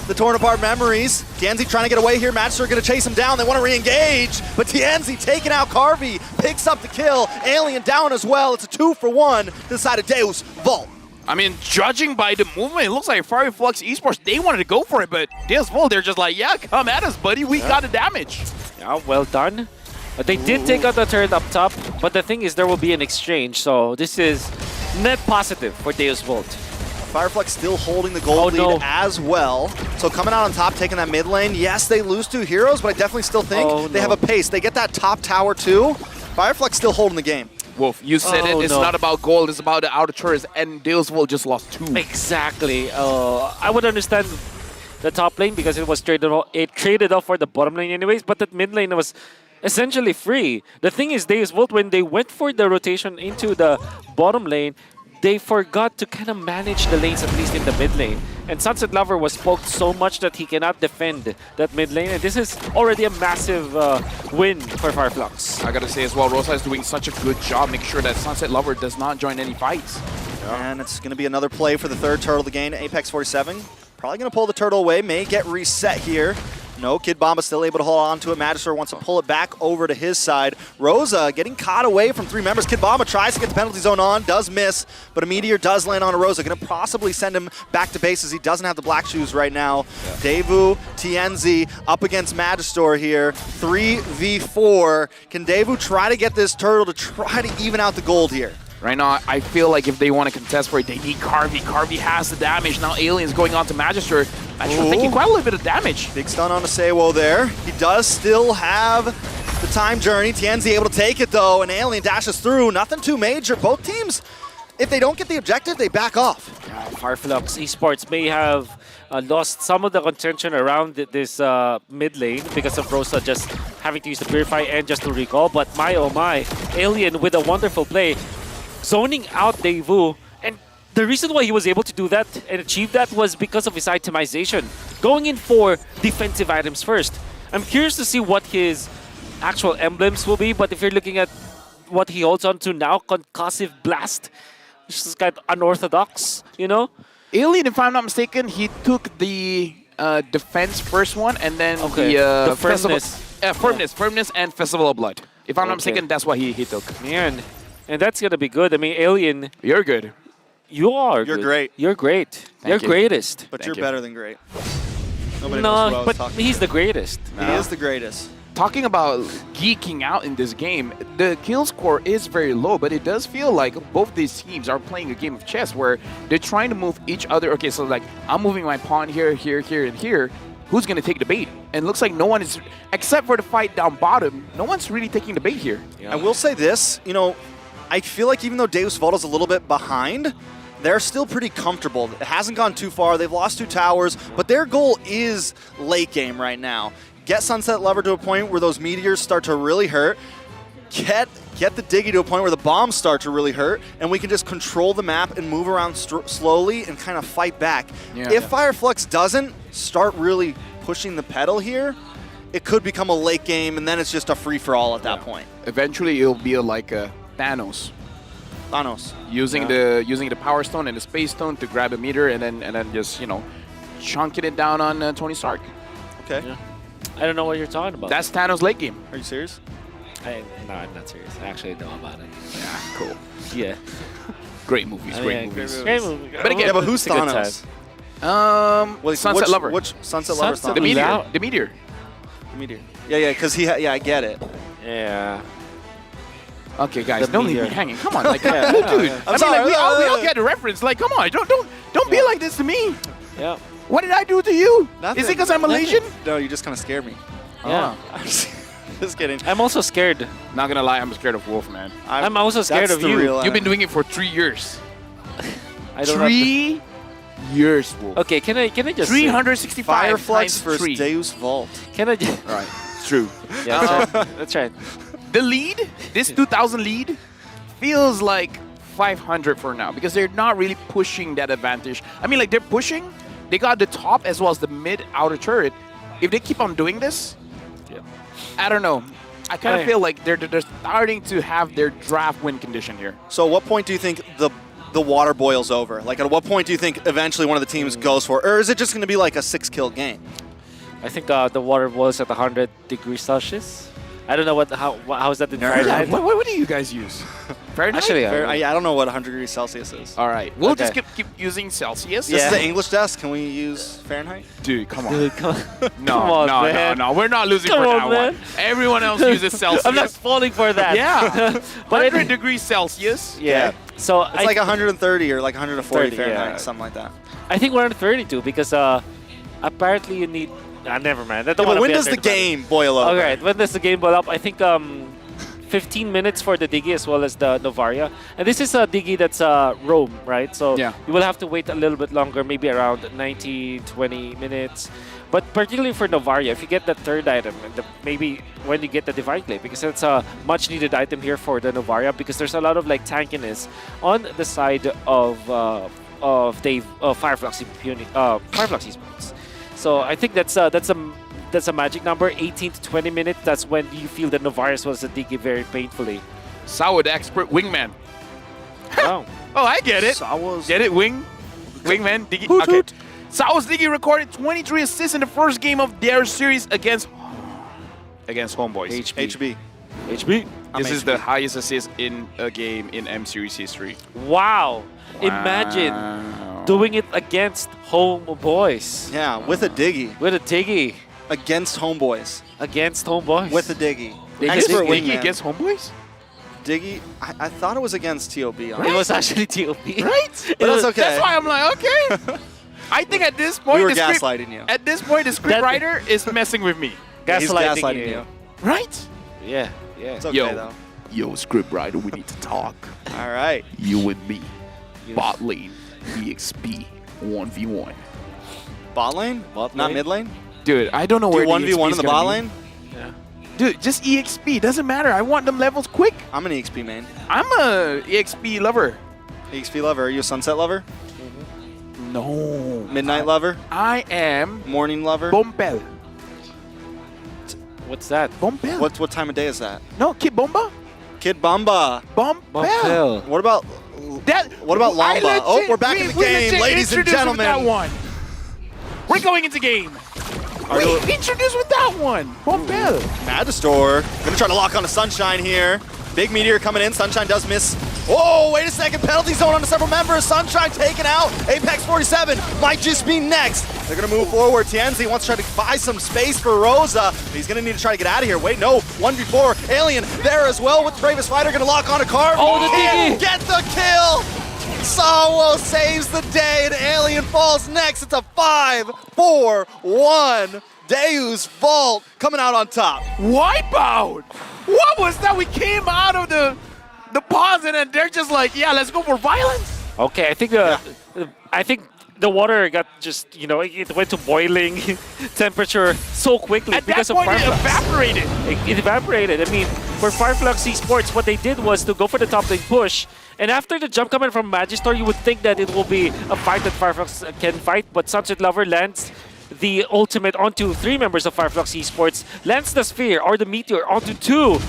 the torn apart memories. TNZ trying to get away here. Magister going to chase him down. They want to re-engage, but TNZ taking out Carvey, picks up the kill. Alien down as well. It's a 2-for-1 to the side of Deus Vault. I mean, judging by the movement, it looks like Fireflux Esports, they wanted to go for it, but Deus Vault, they're just like, yeah, come at us, buddy. We got the damage. Yeah, well done. They did take out the turret up top, but the thing is there will be an exchange, so this is net positive for Deus Vault. Fireflux still holding the gold lead as well. So coming out on top, taking that mid lane. Yes, they lose 2 heroes, but I definitely still think they have a pace. They get that top tower too. Fireflux still holding the game. Wolf, you said it. It's not about gold. It's about the outer turrets, and Deus Vault just lost 2. Exactly. I would understand the top lane because it was traded off for the bottom lane anyways, but that mid lane was essentially free. The thing is, Deus Vault, when they went for the rotation into the bottom lane, they forgot to kind of manage the lanes, at least in the mid lane. And Sunset Lover was poked so much that he cannot defend that mid lane. And this is already a massive win for Fireflux. I gotta say as well, Rosa is doing such a good job making sure that Sunset Lover does not join any fights. And it's going to be another play for the third turtle to gain. Apex 47 probably going to pull the turtle away. May get reset here. No, Kid Bomba still able to hold on to it. Magister wants to pull it back over to his side. Rosa getting caught away from 3 members. Kid Bomba tries to get the penalty zone on, does miss, but a meteor does land on Rosa. Going to possibly send him back to base as he doesn't have the black shoes right now. DEVU, TNZ up against Magister here. 3v4. Can DEVU try to get this turtle to try to even out the gold here? Right now, I feel like if they want to contest for it, they need Carvey. Carvey has the damage. Now Alien's going on to Magister. Magister taking quite a little bit of damage. Big stun on Sawo there. He does still have the time journey. TNZ able to take it though, and Alien dashes through. Nothing too major. Both teams, if they don't get the objective, they back off. Fireflux Esports may have lost some of the contention around this mid lane because of Rosa just having to use the Purify and just to recall. But my oh my, Alien with a wonderful play, zoning out DEVU. And the reason why he was able to do that and achieve that was because of his itemization. Going in for defensive items first. I'm curious to see what his actual emblems will be, but if you're looking at what he holds on to now, Concussive Blast, which is kind of unorthodox, Alien, if I'm not mistaken, he took the defense first one, and then The firmness and Festival of Blood. If I'm not mistaken, that's what he took. Man, and that's gonna be good. I mean, Alien, You're good. you are. You're good. great. You're great. You're you. greatest. But Thank you're you. better than great. Nobody knows who I No, was but talking he's to. the greatest. He is the greatest. Talking about geeking out in this game, the kill score is very low, but it does feel like both these teams are playing a game of chess where they're trying to move each other. Okay, so like I'm moving my pawn here, here, here, and here. Who's going to take the bait? And it looks like no one is, except for the fight down bottom, no one's really taking the bait here. Yeah. I will say this, you know, I feel like even though Deus Volta's a little bit behind, they're still pretty comfortable. It hasn't gone too far. They've lost 2 towers, but their goal is late game right now. Get Sunset Lover to a point where those meteors start to really hurt. Get the Diggy to a point where the bombs start to really hurt, and we can just control the map and move around slowly and kind of fight back. Yeah. If Fireflux doesn't start really pushing the pedal here, it could become a late game, and then it's just a free-for-all at that point. Eventually, it'll be like a Thanos. Thanos. Using the Power Stone and the Space Stone to grab a meter and then just, you know, chunking it down on Tony Stark. Okay. Yeah. I don't know what you're talking about. That's Thanos late game. Are you serious? No, I'm not serious. I actually know about it. Yeah, cool. Yeah. Great movies, great Yeah, movies. Great movie. But again, Yeah, but who's It's a good Thanos? Sunset which, Lover. Which Sunset Lover? Sunset The Thanos? meteor. Loud. The meteor. The meteor. Yeah, because I get it. Yeah. Okay, guys, The don't leave me meteor. hanging. Come on, like, Yeah, dude. yeah. I mean, sorry, like, we all no. get the reference. Like, come on, don't be like this to me. Yeah. What did I do to you? Nothing. Is it because I'm Malaysian? No, you just kind of scared me. Yeah. I'm just kidding. I'm also scared. Not gonna lie, I'm scared of Wolf, man. I'm also scared that's of the you. real You've been enemy. doing it for 3 years. I don't have 3 years, Wolf. to- Okay, can I just 365 Fireflux times versus 3. Deus Vault. Can I just Right, it's true. Yeah, that's right. That's right. The lead, this 2000 lead, feels like 500 for now because they're not really pushing that advantage. I mean, like, they're pushing. They got the top as well as the mid outer turret. If they keep on doing this, Yeah. I don't know. I kind Hey. of feel like they're starting to have their draft win condition here. So, at what point do you think the water boils over? Like, at what point do you think eventually one of the teams goes for it? Or is it just going to be like a 6-kill game? I think the water boils at 100 degrees Celsius. I don't know how is that in Yeah, Fahrenheit. what do you guys use? Fahrenheit? Actually, I don't know what 100 degrees Celsius is. All right. We'll Okay. just keep using Celsius. This Yeah. is the English desk. Can we use Fahrenheit? Dude, come on. Dude, come No, come on, no, man. no. We're not losing Come for on, that man. one. Everyone else uses Celsius. I'm not falling for that. Yeah. But 100 degrees Celsius. Yeah. So It's like 130 or like 140 30, Fahrenheit, yeah. something like that. I think we're on 32 because apparently you need. Never mind. I don't Yeah, but wanna when be does the under matter. game boil over? Okay, when does the game boil up? I think 15 minutes for the Diggy as well as the Novaria. And this is a Diggy that's roam, right? So Yeah. you will have to wait a little bit longer, maybe around 19, 20 minutes. But particularly for Novaria, if you get the third item, and maybe when you get the Divine Clay, because it's a much needed item here for the Novaria, because there's a lot of like tankiness on the side of Fireflux Esports. So I think that's a magic number. 18 to 20 minutes. That's when you feel the Novaria as well as the Diggy very painfully. Sao, the expert wingman. Wow. Oh, I get it. Sawa's Get it, wingman, Diggy. Hoot, Okay. hoot. Sao's Diggy recorded 23 assists in the first game of their series against Homeboys. HB. HB. This is the highest assist in a game in M Series history. Wow. Imagine doing it against Homeboys. Yeah, with a Diggy. With a Diggy Against Homeboys. against Homeboys. With a Diggy. They Expert did Diggy wingman. against Homeboys? Diggy, I thought it was against TOB. It Honestly. was actually TOP. Right? But that's okay. That's why I'm like, okay. I think at this point, We were the script, gaslighting you. at this point, the scriptwriter is messing with me. He's Gaslighting gaslighting you. you. Right? Yeah. Yeah. It's okay, Yo. though. Yo, scriptwriter, we need to talk. All right. You and me. Yes. Bot lane, EXP, 1v1. Bot lane? Bot Not lane? mid lane? Dude, I don't know Do where 1v1 EXP in is the gonna bot be. lane? Yeah. Dude, just EXP. Doesn't matter. I want them levels quick. I'm an EXP main. I'm a EXP lover. EXP lover. Are you a sunset lover? No. Midnight lover? I am Morning lover? Bombel. What's that? Bombel. What time of day is that? No, Kid Bomba? Kid Bamba. Bombel. Motel. What about That. What about I Lamba? Oh, we're back in the we game, legit ladies and introduced him with gentlemen. That one. We're going into game. Wait, introduce with that one. Bombell. Magistor gonna try to lock on to Sunshine here. Big Meteor coming in. Sunshine does miss. Oh, wait a second. Penalty zone on several members. Sunshine taken out. Apex 47 might just be next. They're going to move forward. Tienzi wants to try to buy some space for Rosa. He's going to need to try to get out of here. Wait, no. 1v4. Alien there as well with the Bravest Fighter. Going to lock on a car. Oh, the Can't DD. get the kill. Sawo saves the day, and Alien falls next. It's a 5-4-1. DEVU's Vault coming out on top. Wipeout. What was that? We came out of the pause and then they're just like, yeah, let's go for violence. Okay, I think the water got just, it went to boiling temperature so quickly At because that of point, it Fireflux. evaporated. It evaporated. I mean, for Fireflux Esports, what they did was to go for the top lane push. And after the jump coming from Magistor, you would think that it will be a fight that Fireflux can fight, but Sunset Lover lands the ultimate onto 3 members of Fireflux Esports, lands the Sphere or the Meteor onto 2.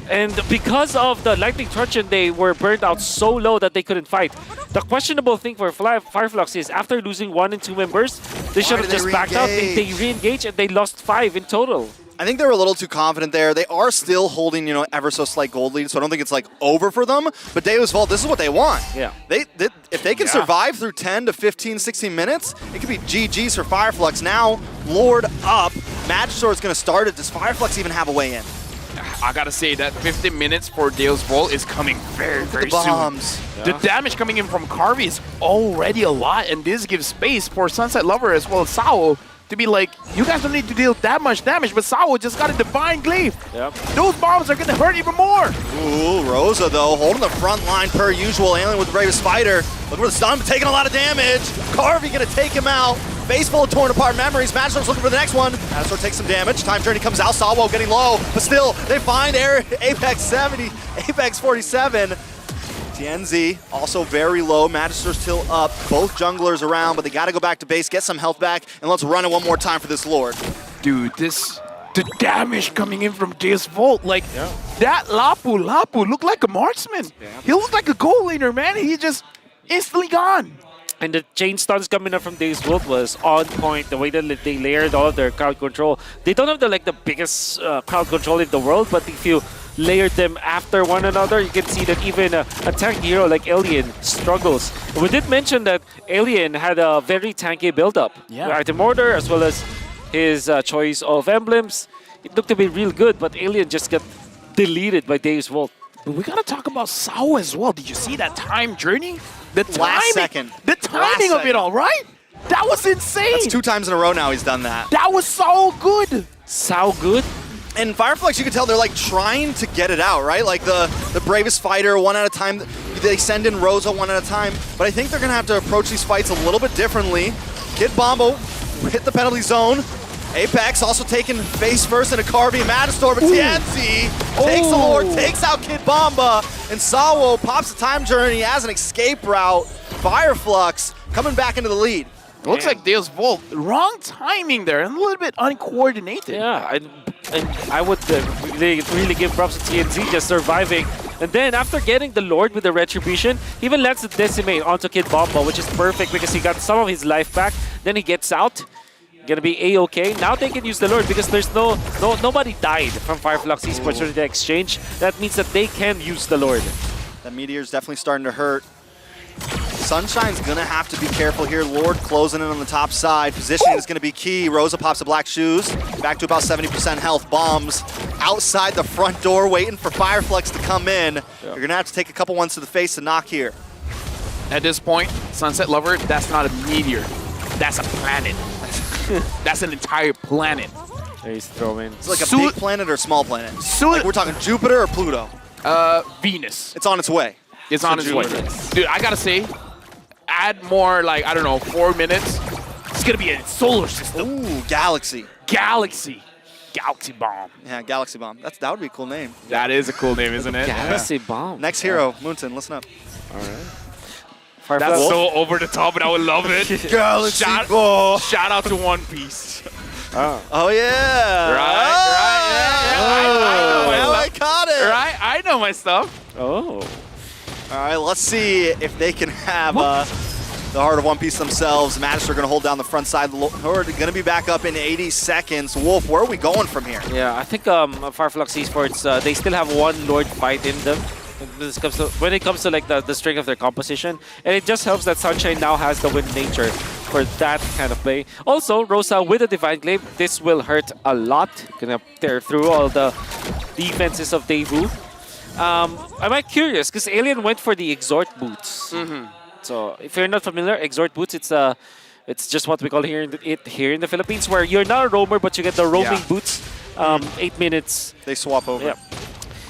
And because of the Lightning Truncheon, they were burned out so low that they couldn't fight. The questionable thing for Fireflux is after losing 1 and 2 members, they should have just backed out. They re-engaged and they lost 5 in total. I think they were a little too confident there. They are still holding, ever so slight gold lead, so I don't think it's like over for them. But DEVU's Vault, this is what they want. Yeah. If they can survive through 10 to 15, 16 minutes, it could be GG's for Fireflux. Now, Lord up. Magistor is going to start it. Does Fireflux even have a way in? I gotta say that 15 minutes for DEVU's Vault is coming very The soon. bombs. The damage coming in from Carvey is already a lot, and this gives space for Sunset Lover as well as Sao to be like, you guys don't need to deal that much damage, but Sao just got a Divine Glaive. Yep. Those bombs are gonna hurt even more. Ooh, Rosa, though, holding the front line per usual. Alien with the Bravest Fighter. Look for the stun, but taking a lot of damage. Carvey going to take him out. Face full of torn apart memories. Magistor's looking for the next one. Magistor takes some damage. Time Journey comes out. Sawo getting low, but still, they find Apex 70, Apex 47. Tienzi also very low. Magistor's still up. Both junglers around, but they got to go back to base, get some health back, and let's run it one more time for this Lord. Dude, the damage coming in from DEVU's Vault, like that Lapu looked like a marksman. Yeah. He looked like a goal laner, man. He just instantly gone. And the chain stuns coming up from DEVU's Vault was on point. The way that they layered all of their crowd control. They don't have the biggest crowd control in the world, but if you layered them after one another, you can see that even a tank hero like Alien struggles. We did mention that Alien had a very tanky build-up. Yeah. Item order as well as his choice of emblems. It looked to be real good, but Alien just got deleted by DEVU's Vault. But we gotta talk about Sao as well. Did you see that time journey? The timing, Last second. The timing of it all, right? That was insane. That's 2 times in a row now he's done that. That was so good. So good. And Fireflux, you can tell they're trying to get it out, right? Like the Bravest Fighter, one at a time. They send in Rosa one at a time. But I think they're going to have to approach these fights a little bit differently. Kid Bombo hit the penalty zone. Apex also taking face first in a Carvey and Magistor, but Tienzi takes the Lord, takes out Kid Bomba, and Sawo pops the Time Journey as an escape route. Fireflux coming back into the lead. It looks like DEVU's Vault, wrong timing there, and a little bit uncoordinated. Yeah, and I would really give props to TNZ just surviving. And then after getting the Lord with the Retribution, he even lets the Decimate onto Kid Bomba, which is perfect because he got some of his life back. Then he gets out. Gonna be A-okay. Now they can use the Lord because there's nobody died from Fireflux Esports during the exchange. That means that they can use the Lord. That Meteor's definitely starting to hurt. Sunshine's gonna have to be careful here. Lord closing in on the top side. Positioning is gonna be key. Rosa pops the black shoes. Back to about 70% health. Bombs outside the front door waiting for Fireflux to come in. You're gonna have to take a couple ones to the face to knock here. At this point, Sunset Lover, that's not a meteor. That's a planet. That's an entire planet. He's throwing. It's like a big planet or a small planet? So Like we're talking Jupiter or Pluto? Venus. It's on its way. It's on its way. Dude, I gotta say, add more, I don't know, 4 minutes. It's gonna be a solar system. Ooh, Galaxy. Galaxy. Galaxy Bomb. Yeah, Galaxy Bomb. That would be a cool name. That is a cool name, isn't it? Galaxy Bomb. Next hero, Moonton, listen up. All right. That's so over the top, and I would love it. Galaxy Shout out to One Piece. Oh, yeah. I caught it. Right? I know my stuff. Oh. All right, let's see if they can have the Heart of One Piece themselves. Magister going to hold down the front side. Lord going to be back up in 80 seconds. Wolf, where are we going from here? Yeah, I think Fireflux Esports, they still have one Lord fight in them. When it comes to like the strength of their composition, and it just helps that Sunshine now has the win nature for that kind of play. Also, Rosa with a Divine Glaive, this will hurt a lot. Gonna tear through all the defenses of DEVU. I'm curious because Alien went for the Exhort boots. So if you're not familiar, Exhort boots, it's just what we call here in the Philippines, where you're not a roamer but you get the roaming boots. 8 minutes. They swap over. Yeah.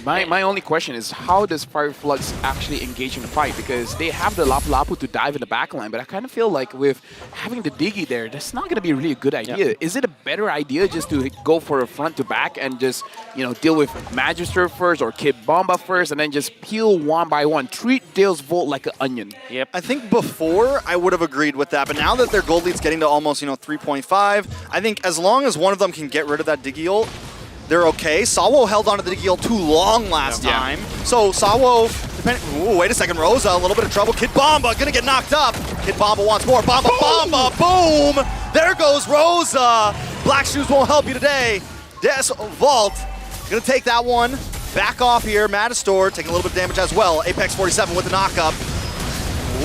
My only question is, how does Fireflux actually engage in the fight? Because they have the Lapu Lapu to dive in the backline, but I kind of feel like with having the Diggy there, that's not going to be really a good idea. Is it a better idea just to go for a front to back and just, you know, deal with Magister first or Kid Bomba first and then just peel one by one? Treat Deus Volt like an onion. Yep. I think before I would have agreed with that, but now that their gold lead's getting to almost, 3.5, I think as long as one of them can get rid of that Diggy ult, they're okay. Sawo held onto the Diggy ult too long last time. So Sawo, ooh, wait a second, Rosa, a little bit of trouble. Kid Bomba gonna get knocked up. Kid Bomba wants more. Bomba, boom! There goes Rosa. Black Shoes won't help you today. Des Vault gonna take that one. Back off here. Matador taking a little bit of damage as well. Apex 47 with the knockup.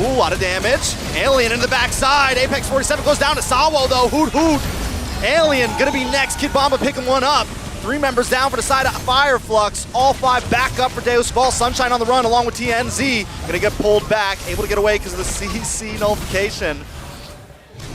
Ooh, a lot of damage. Alien in the backside. Apex 47 goes down to Sawo though. Hoot. Alien gonna be next. Kid Bomba picking one up. 3 members down for the side of Fireflux. All 5 back up for Deus Vult. Sunshine on the run along with TNZ. Gonna get pulled back. Able to get away because of the CC nullification.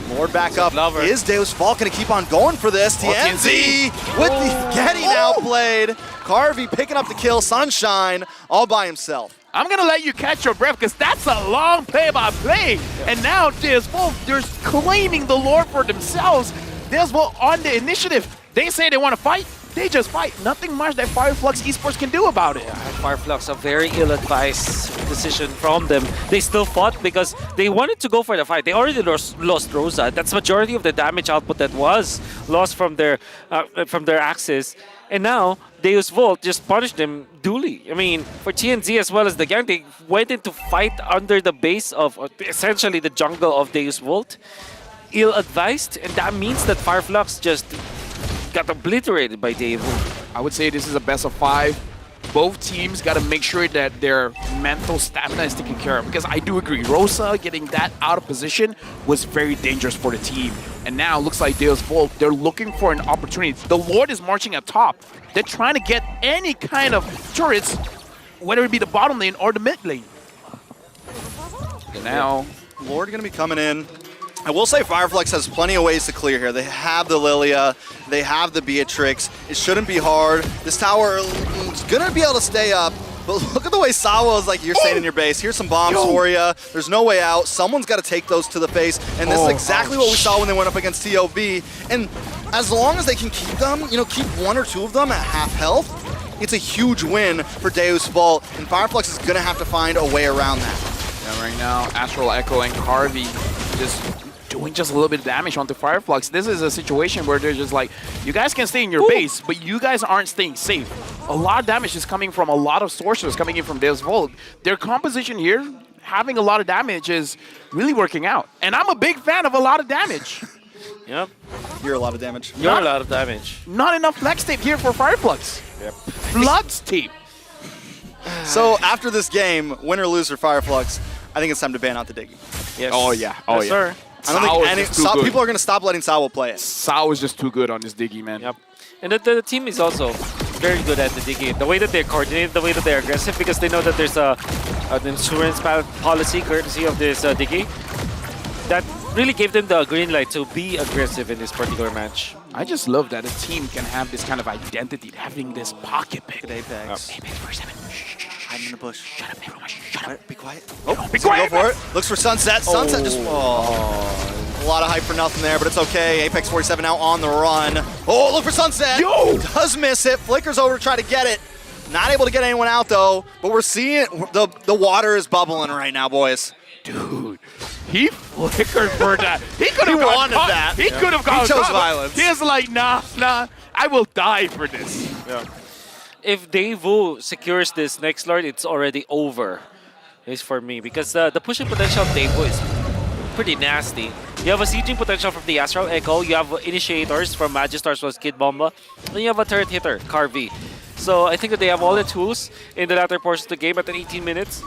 Lord back up. Is Deus Vult gonna keep on going for this? TNZ with the getting outplayed. Carvey picking up the kill. Sunshine all by himself. I'm going to let you catch your breath because that's a long play-by-play. And now Deus Vult, they're claiming the Lord for themselves. Deus Vult on the initiative. They say they want to fight. They just fight. Nothing much that Fireflux Esports can do about it. Yeah, Fireflux, a very ill-advised decision from them. They still fought because they wanted to go for the fight. They already lost Rosa. That's majority of the damage output that was lost from their axis. And now, Deus Vult just punished them duly. I mean, for TNZ as well as the gang, they went into fight under the base of essentially the jungle of Deus Vult. Ill-advised, and that means that Fireflux just got obliterated by DEVU. I would say this is a best of 5. Both teams got to make sure that their mental stamina is taken care of. Because I do agree, Rosa getting that out of position was very dangerous for the team. And now looks like Deus Vult, they're looking for an opportunity. The Lord is marching up top. They're trying to get any kind of turrets, whether it be the bottom lane or the mid lane. And now, Lord gonna be coming in. I will say Fireflux has plenty of ways to clear here. They have the Lilia, they have the Beatrix. It shouldn't be hard. This tower is gonna be able to stay up, but look at the way Sawa is like, you're staying in your base. Here's some bombs for you. There's no way out. Someone's got to take those to the face, and this is exactly what we saw when they went up against TOV. And as long as they can keep them, keep 1 or 2 of them at half health, it's a huge win for Deus Vult, and Fireflux is gonna have to find a way around that. and right now, Astral Echo and Carvey just doing just a little bit of damage onto Fireflux. This is a situation where they're just like, you guys can stay in your base, but you guys aren't staying safe. A lot of damage is coming from a lot of sources coming in from Deus Vult. Their composition here, having a lot of damage, is really working out. And I'm a big fan of a lot of damage. Yep. You're a lot of damage. You're a lot of damage. Not enough flex tape here for Fireflux. Yep. Floods tape. So after this game, win or lose for Fireflux, I think it's time to ban out the Diggy. Yes. Oh, yeah. Oh, yes, yeah. sir. I don't think people are going to stop letting Sawo play it. Sao is just too good on this Diggy, man. Yep. And the team is also very good at the Diggy. The way that they're coordinated, the way that they're aggressive, because they know that there's an insurance policy courtesy of this Diggy that really gave them the green light to be aggressive in this particular match. I just love that a team can have this kind of identity, having this pocket pick. Good Apex. Apex for 7. Hide in the bush. Shut up, everyone. Shut up. Be quiet. Oh, be So quiet. go for it. Looks for Sunset. Sunset just... Oh. A lot of hype for nothing there, but it's okay. Apex 47 now on the run. Oh, look for Sunset. Yo! Does miss it. Flickers over to try to get it. Not able to get anyone out, though. But we're seeing the water is bubbling right now, boys. Dude, he flickered for that. He could have wanted that. He could have gone. He chose violence. He was like, nah, I will die for this. Yeah. If DEVU secures this next Lord, it's already over. It's for me, because the pushing potential of DEVU is pretty nasty. You have a sieging potential from the Astral Echo, you have initiators from Magistars plus Kid Bomba, and you have a turret hitter, Carvey. So I think that they have all the tools in the latter portion of the game at 18 minutes.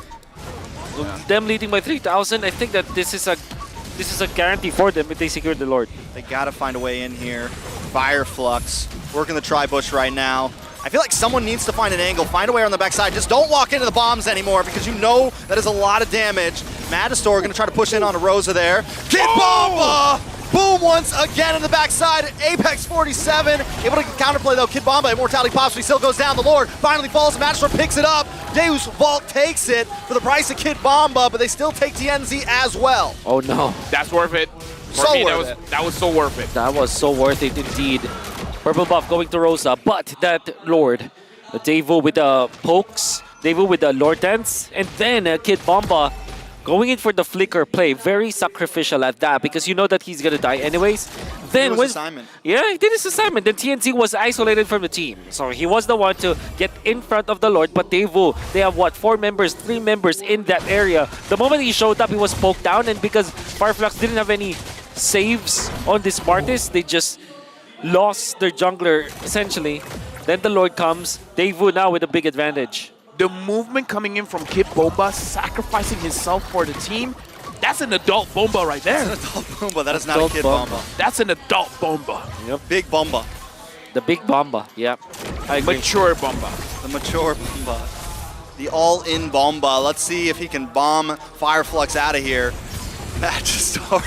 Them leading by 3,000, I think that this is a guarantee for them if they secure the Lord. They gotta find a way in here. Fire Flux, working the tri-bush right now. I feel like someone needs to find an angle, find a way on the backside. Just don't walk into the bombs anymore because you know that is a lot of damage. Magistor gonna try to push in on a Rosa there. Kid Bomba! Boom once again in the backside. Apex 47, able to counterplay though. Kid Bomba, Immortality pops, but he still goes down. The Lord finally falls, Magistor picks it up. Deus Vault takes it for the price of Kid Bomba, but they still take TNZ as well. Oh no. That's worth it. For me, that was so worth it. That was so worth it indeed. Purple buff going to Rosa, but that Lord, the DEVU with the pokes, DEVU with the Lord dance, and then Kid Bomba going in for the flicker play. Very sacrificial at that because you know that he's gonna die anyways. Then his assignment. Yeah, he did his assignment. Then TNZ was isolated from the team, so he was the one to get in front of the Lord. But DEVU, they have what, 3 members in that area. The moment he showed up, he was poked down, and because Fireflux didn't have any saves on this Martis, they just lost their jungler essentially. Then the Lord comes, DEVU now with a big advantage. The movement coming in from Kid Bomba, sacrificing himself for the team, that's an adult Bomba right there. That's an adult Bomba, that is not a Kid Bomba. That's an adult Bomba. Yep. Big Bomba. The big Bomba, yeah. I agree. Mature Bomba. The mature Bomba. The all-in Bomba. Let's see if he can bomb Fireflux out of here. Magistor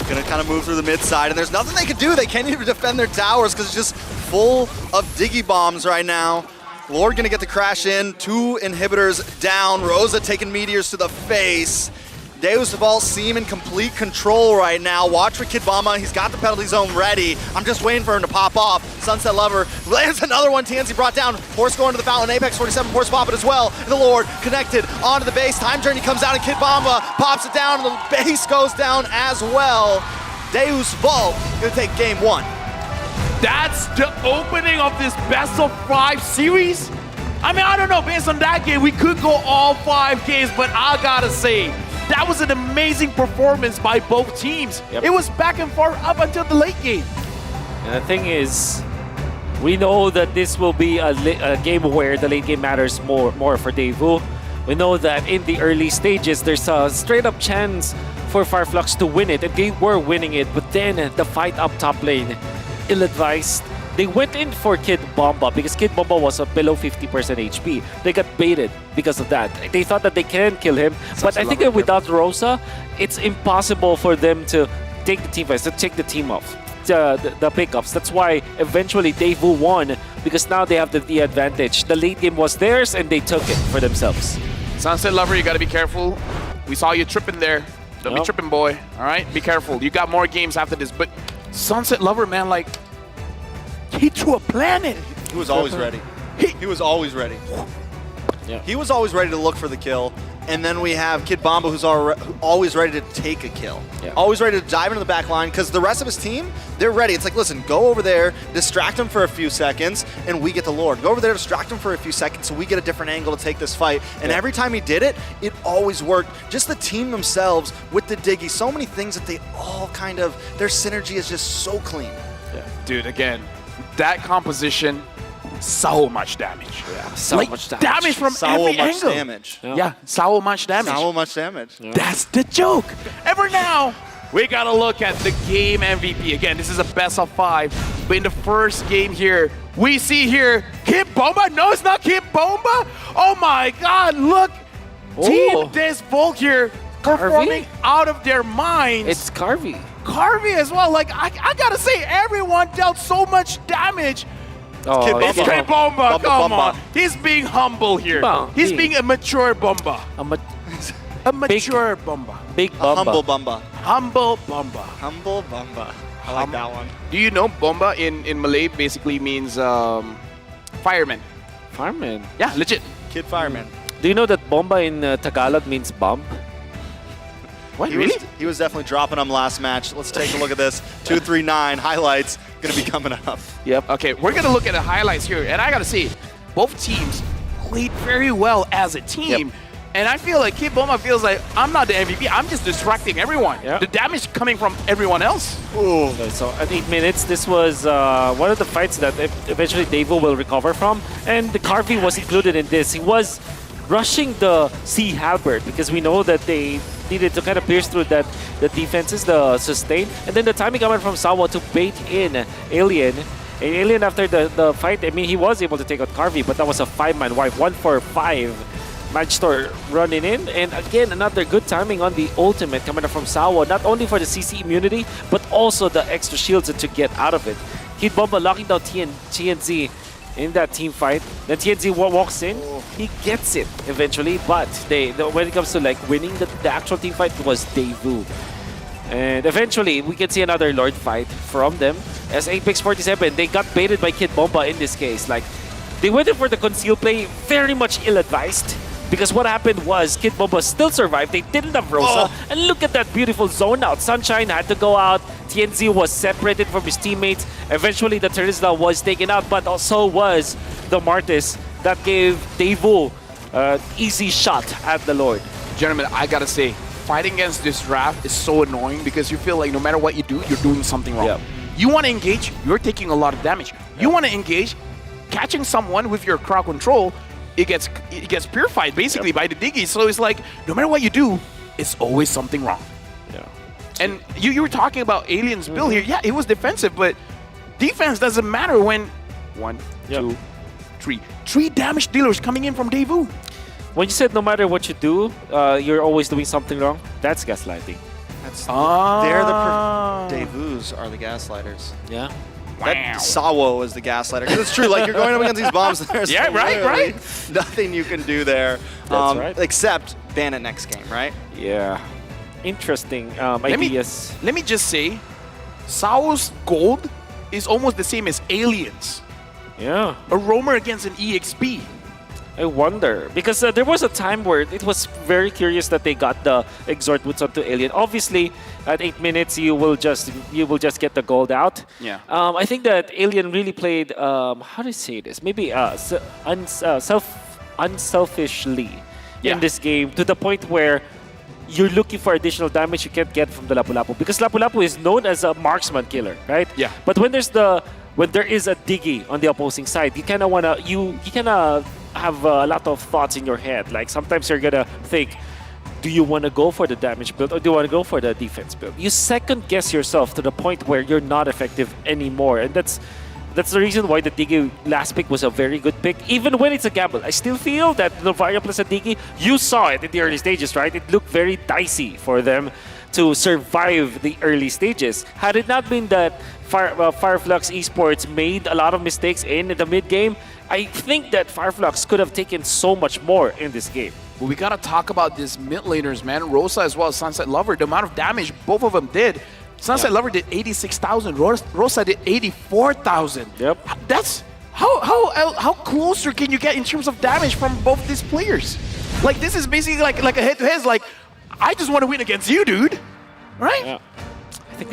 gonna kind of move through the mid side, and there's nothing they can do. They can't even defend their towers because it's just full of Diggy bombs right now. Lord gonna get the crash in. 2 inhibitors down. Rosa taking meteors to the face. Deus Vault seem in complete control right now. Watch for Kid Bomba. He's got the penalty zone ready. I'm just waiting for him to pop off. Sunset Lover lands another one. TNC brought down. Horse going to the fountain. Apex 47 Horse pop it as well. And the Lord connected onto the base. Time Journey comes out and Kid Bomba pops it down. And the base goes down as well. Deus Vault gonna take game 1. That's the opening of this best of 5 series. I mean, I don't know, based on that game, we could go all 5 games, but I gotta say, that was an amazing performance by both teams. Yep. It was back and forth up until the late game. And the thing is, we know that this will be a game where the late game matters more for DEVU. We know that in the early stages, there's a straight-up chance for Fireflux to win it, and they were winning it, but then the fight up top lane, ill-advised. They went in for Kid Bomba because Kid Bomba was below 50% HP. They got baited because of that. They thought that they can kill him, but I think that without Rosa, it's impossible for them to take the team fights, to take the team off, the pickups. That's why eventually DEVU won because now they have the advantage. The late game was theirs and they took it for themselves. Sunset Lover, you gotta be careful. We saw you tripping there. Don't be tripping, boy. All right, be careful. You got more games after this, but Sunset Lover, man, like, he threw a planet. He was always ready. He was always ready. Yeah. He was always ready to look for the kill. And then we have Kid Bomba, who's always ready to take a kill. Yeah. Always ready to dive into the back line, because the rest of his team, they're ready. It's like, listen, go over there, distract him for a few seconds, and we get the Lord. Go over there, distract him for a few seconds, so we get a different angle to take this fight. And every time he did it, it always worked. Just the team themselves with the Diggy, so many things that they all kind of, their synergy is just so clean. Yeah. Dude, again, that composition, so much damage. Yeah, so like, much damage from every angle. Damage. Yeah, so much damage. So much damage. Yeah. That's the joke. And for now, we gotta look at the game MVP. Again, this is a best of 5. But in the first game here, we see here Kid Bomba. No, it's not Kid Bomba. Oh my God! Look, Team DEVUGame here performing out of their minds. It's Carvey. Carvey as well. Like I gotta say, everyone dealt so much damage. Oh, It's Kid Bomba. Come on, he's being humble here. He's being a mature Bomba. A mature Bomba. Big A Bomba. humble Bomba. Humble Bomba. Humble Bomba. I like that one. Do you know Bomba in Malay basically means fireman? Fireman. Yeah, legit. Kid Fireman. Do you know that Bomba in Tagalog means bomb? What, He really? was definitely dropping them last match. Let's take a look at this. 239 highlights going to be coming up. Yep. Okay, we're going to look at the highlights here. And I got to say, both teams played very well as a team. And I feel like Kid Bomba feels like, I'm not the MVP, I'm just distracting everyone. Yeah. The damage coming from everyone else. Ooh. So at 8 minutes, this was one of the fights that eventually DEVU will recover from. And the Carvey was included in this. He was rushing the Sea Halberd because we know that they needed to kind of pierce through the defenses, the sustain. And then the timing coming from Sawa to bait in Alien. And Alien, after the fight, I mean, he was able to take out Carvey, but that was a 5-man wipe, 1-for-5. Magistore running in, and again, another good timing on the ultimate coming up from Sawa, not only for the CC immunity, but also the extra shields to get out of it. Kid Bomba locking down TNZ in that team fight. Then TNZ walks in, he gets it eventually, but when it comes to like winning the actual team fight, it was DEVU. And eventually, we can see another Lord fight from them. As Apex 47, they got baited by Kid Bomba in this case. Like, they went in for the conceal play, very much ill-advised. Because what happened was, Kid Bomba still survived. They didn't have Rosa. And look at that beautiful zone out. Sunshine had to go out. TNZ was separated from his teammates. Eventually, the Terizla was taken out, but also was the Martis that gave DEVU an easy shot at the Lord. Gentlemen, I gotta say, fighting against this draft is so annoying because you feel like no matter what you do, you're doing something wrong. Yep. You want to engage, you're taking a lot of damage. You want to engage, catching someone with your crowd control, it gets purified basically by the Diggy. So it's like, no matter what you do, it's always something wrong. Yeah. And you were talking about Alien's build here. Yeah, it was defensive, but defense doesn't matter when 1, 2, 3. 3 damage dealers coming in from DEVU. When you said no matter what you do, you're always doing something wrong, that's gaslighting. That's They're DEVUs are the gaslighters. Yeah. That Sawo is the gaslighter. 'Cause it's true, like you're going up against these bombs. There's Yeah, right. nothing you can do there. That's right. Except ban it next game, right? Yeah. Interesting Let ideas. me just say, Sao's gold is almost the same as Alien's. Yeah. A roamer against an EXP. I wonder, because there was a time where it was very curious that they got the Exhort Boots onto Alien. Obviously, at 8 minutes, you will just get the gold out. Yeah. I think that Alien really played, how do you say this? Maybe unselfishly in this game, to the point where you're looking for additional damage you can't get from the Lapu-Lapu, because Lapu-Lapu is known as a marksman killer, right? Yeah. But when there is a Diggy on the opposing side, you kind of wanna have a lot of thoughts in your head. Like sometimes you're gonna think, do you want to go for the damage build or do you want to go for the defense build? You second guess yourself to the point where you're not effective anymore, and that's the reason why the Diggy last pick was a very good pick, even when it's a gamble. I still feel that Novaria plus a Diggy, you saw it in the early stages, right? It looked very dicey for them to survive the early stages. Had it not been that Fireflux Esports made a lot of mistakes in the mid-game, I think that Fireflux could have taken so much more in this game. But we gotta talk about these mid laners, man. Rosa as well as Sunset Lover. The amount of damage both of them did. Sunset Lover did 86,000. Rosa did 84,000. Yep. That's how closer can you get in terms of damage from both these players? Like this is basically like a head-to-head. Like I just want to win against you, dude. Right? Yeah. I think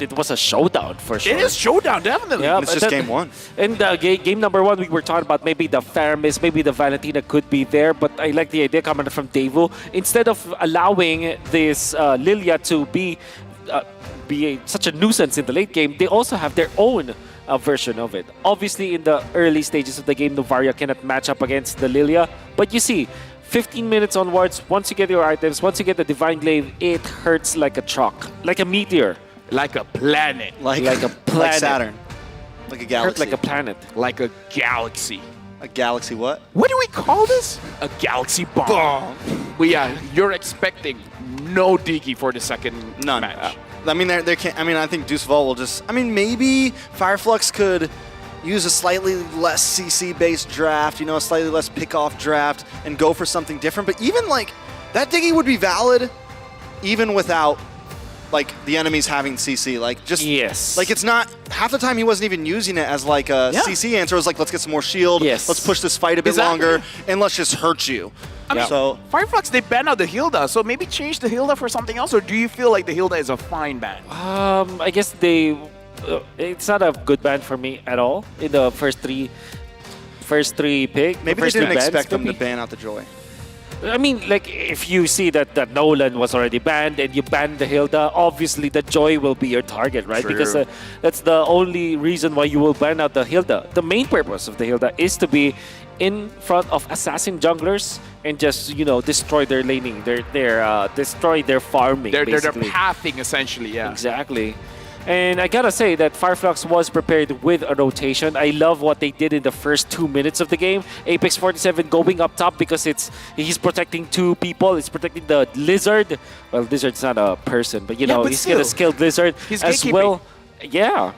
it was a showdown for sure. It is showdown, definitely. Yeah, It's just game one. And game number one, we were talking about maybe the Faramis, maybe the Valentina could be there, but I like the idea coming from DEVU. Instead of allowing this Lilia to be such a nuisance in the late game, they also have their own version of it. Obviously, in the early stages of the game, Novaria cannot match up against the Lilia, but you see, 15 minutes onwards, once you get your items, once you get the Divine Glaive, it hurts like a truck, like a meteor. Like a planet. Like a planet. Like Saturn. Like a galaxy. Hurt like a planet. Like a galaxy. A galaxy what? What do we call this? A galaxy bomb. But yeah, you're expecting no Diggy for the second None. match. I mean, there can't. I mean, I think Deuce Vault will just. I mean, maybe Fireflux could use a slightly less CC-based draft, you know, a slightly less pick-off draft, and go for something different. But even like that Diggy would be valid, even without like the enemies having CC. Like just like it's not half the time he wasn't even using it as like a CC answer. It was like, let's get some more shield. Let's push this fight a bit longer, and let's just hurt you. I mean, so Fireflux, they banned out the Hilda, so maybe change the Hilda for something else, or do you feel like the Hilda is a fine ban? I guess it's not a good ban for me at all in the first three pick. Maybe they didn't expect them to ban out the Joy. I mean, like, if you see that Nolan was already banned and you ban the Hilda, obviously the Joy will be your target, right? True. Because that's the only reason why you will ban out the Hilda. The main purpose of the Hilda is to be in front of assassin junglers and just, you know, destroy their laning, destroy their farming, They're basically. pathing, essentially, yeah. Exactly. And I gotta say that Fireflux was prepared with a rotation. I love what they did in the first 2 minutes of the game. Apex 47 going up top because he's protecting two people. He's protecting the Lizard. Well, Lizard's not a person, but you know, but he's still, got a skilled Lizard he's as gatekeeping. well. Yeah.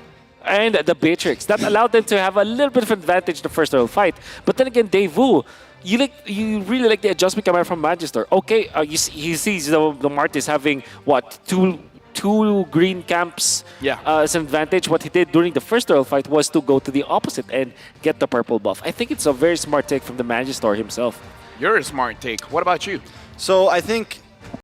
And the Beatrix. That allowed them to have a little bit of advantage the first round fight. But then again, DEVU, you really like the adjustment coming from Magister. Okay, he sees the Martis having, what, two green camps as an advantage. What he did during the first royal fight was to go to the opposite and get the purple buff. I think it's a very smart take from the Magister himself. You're a smart take. What about you? So I think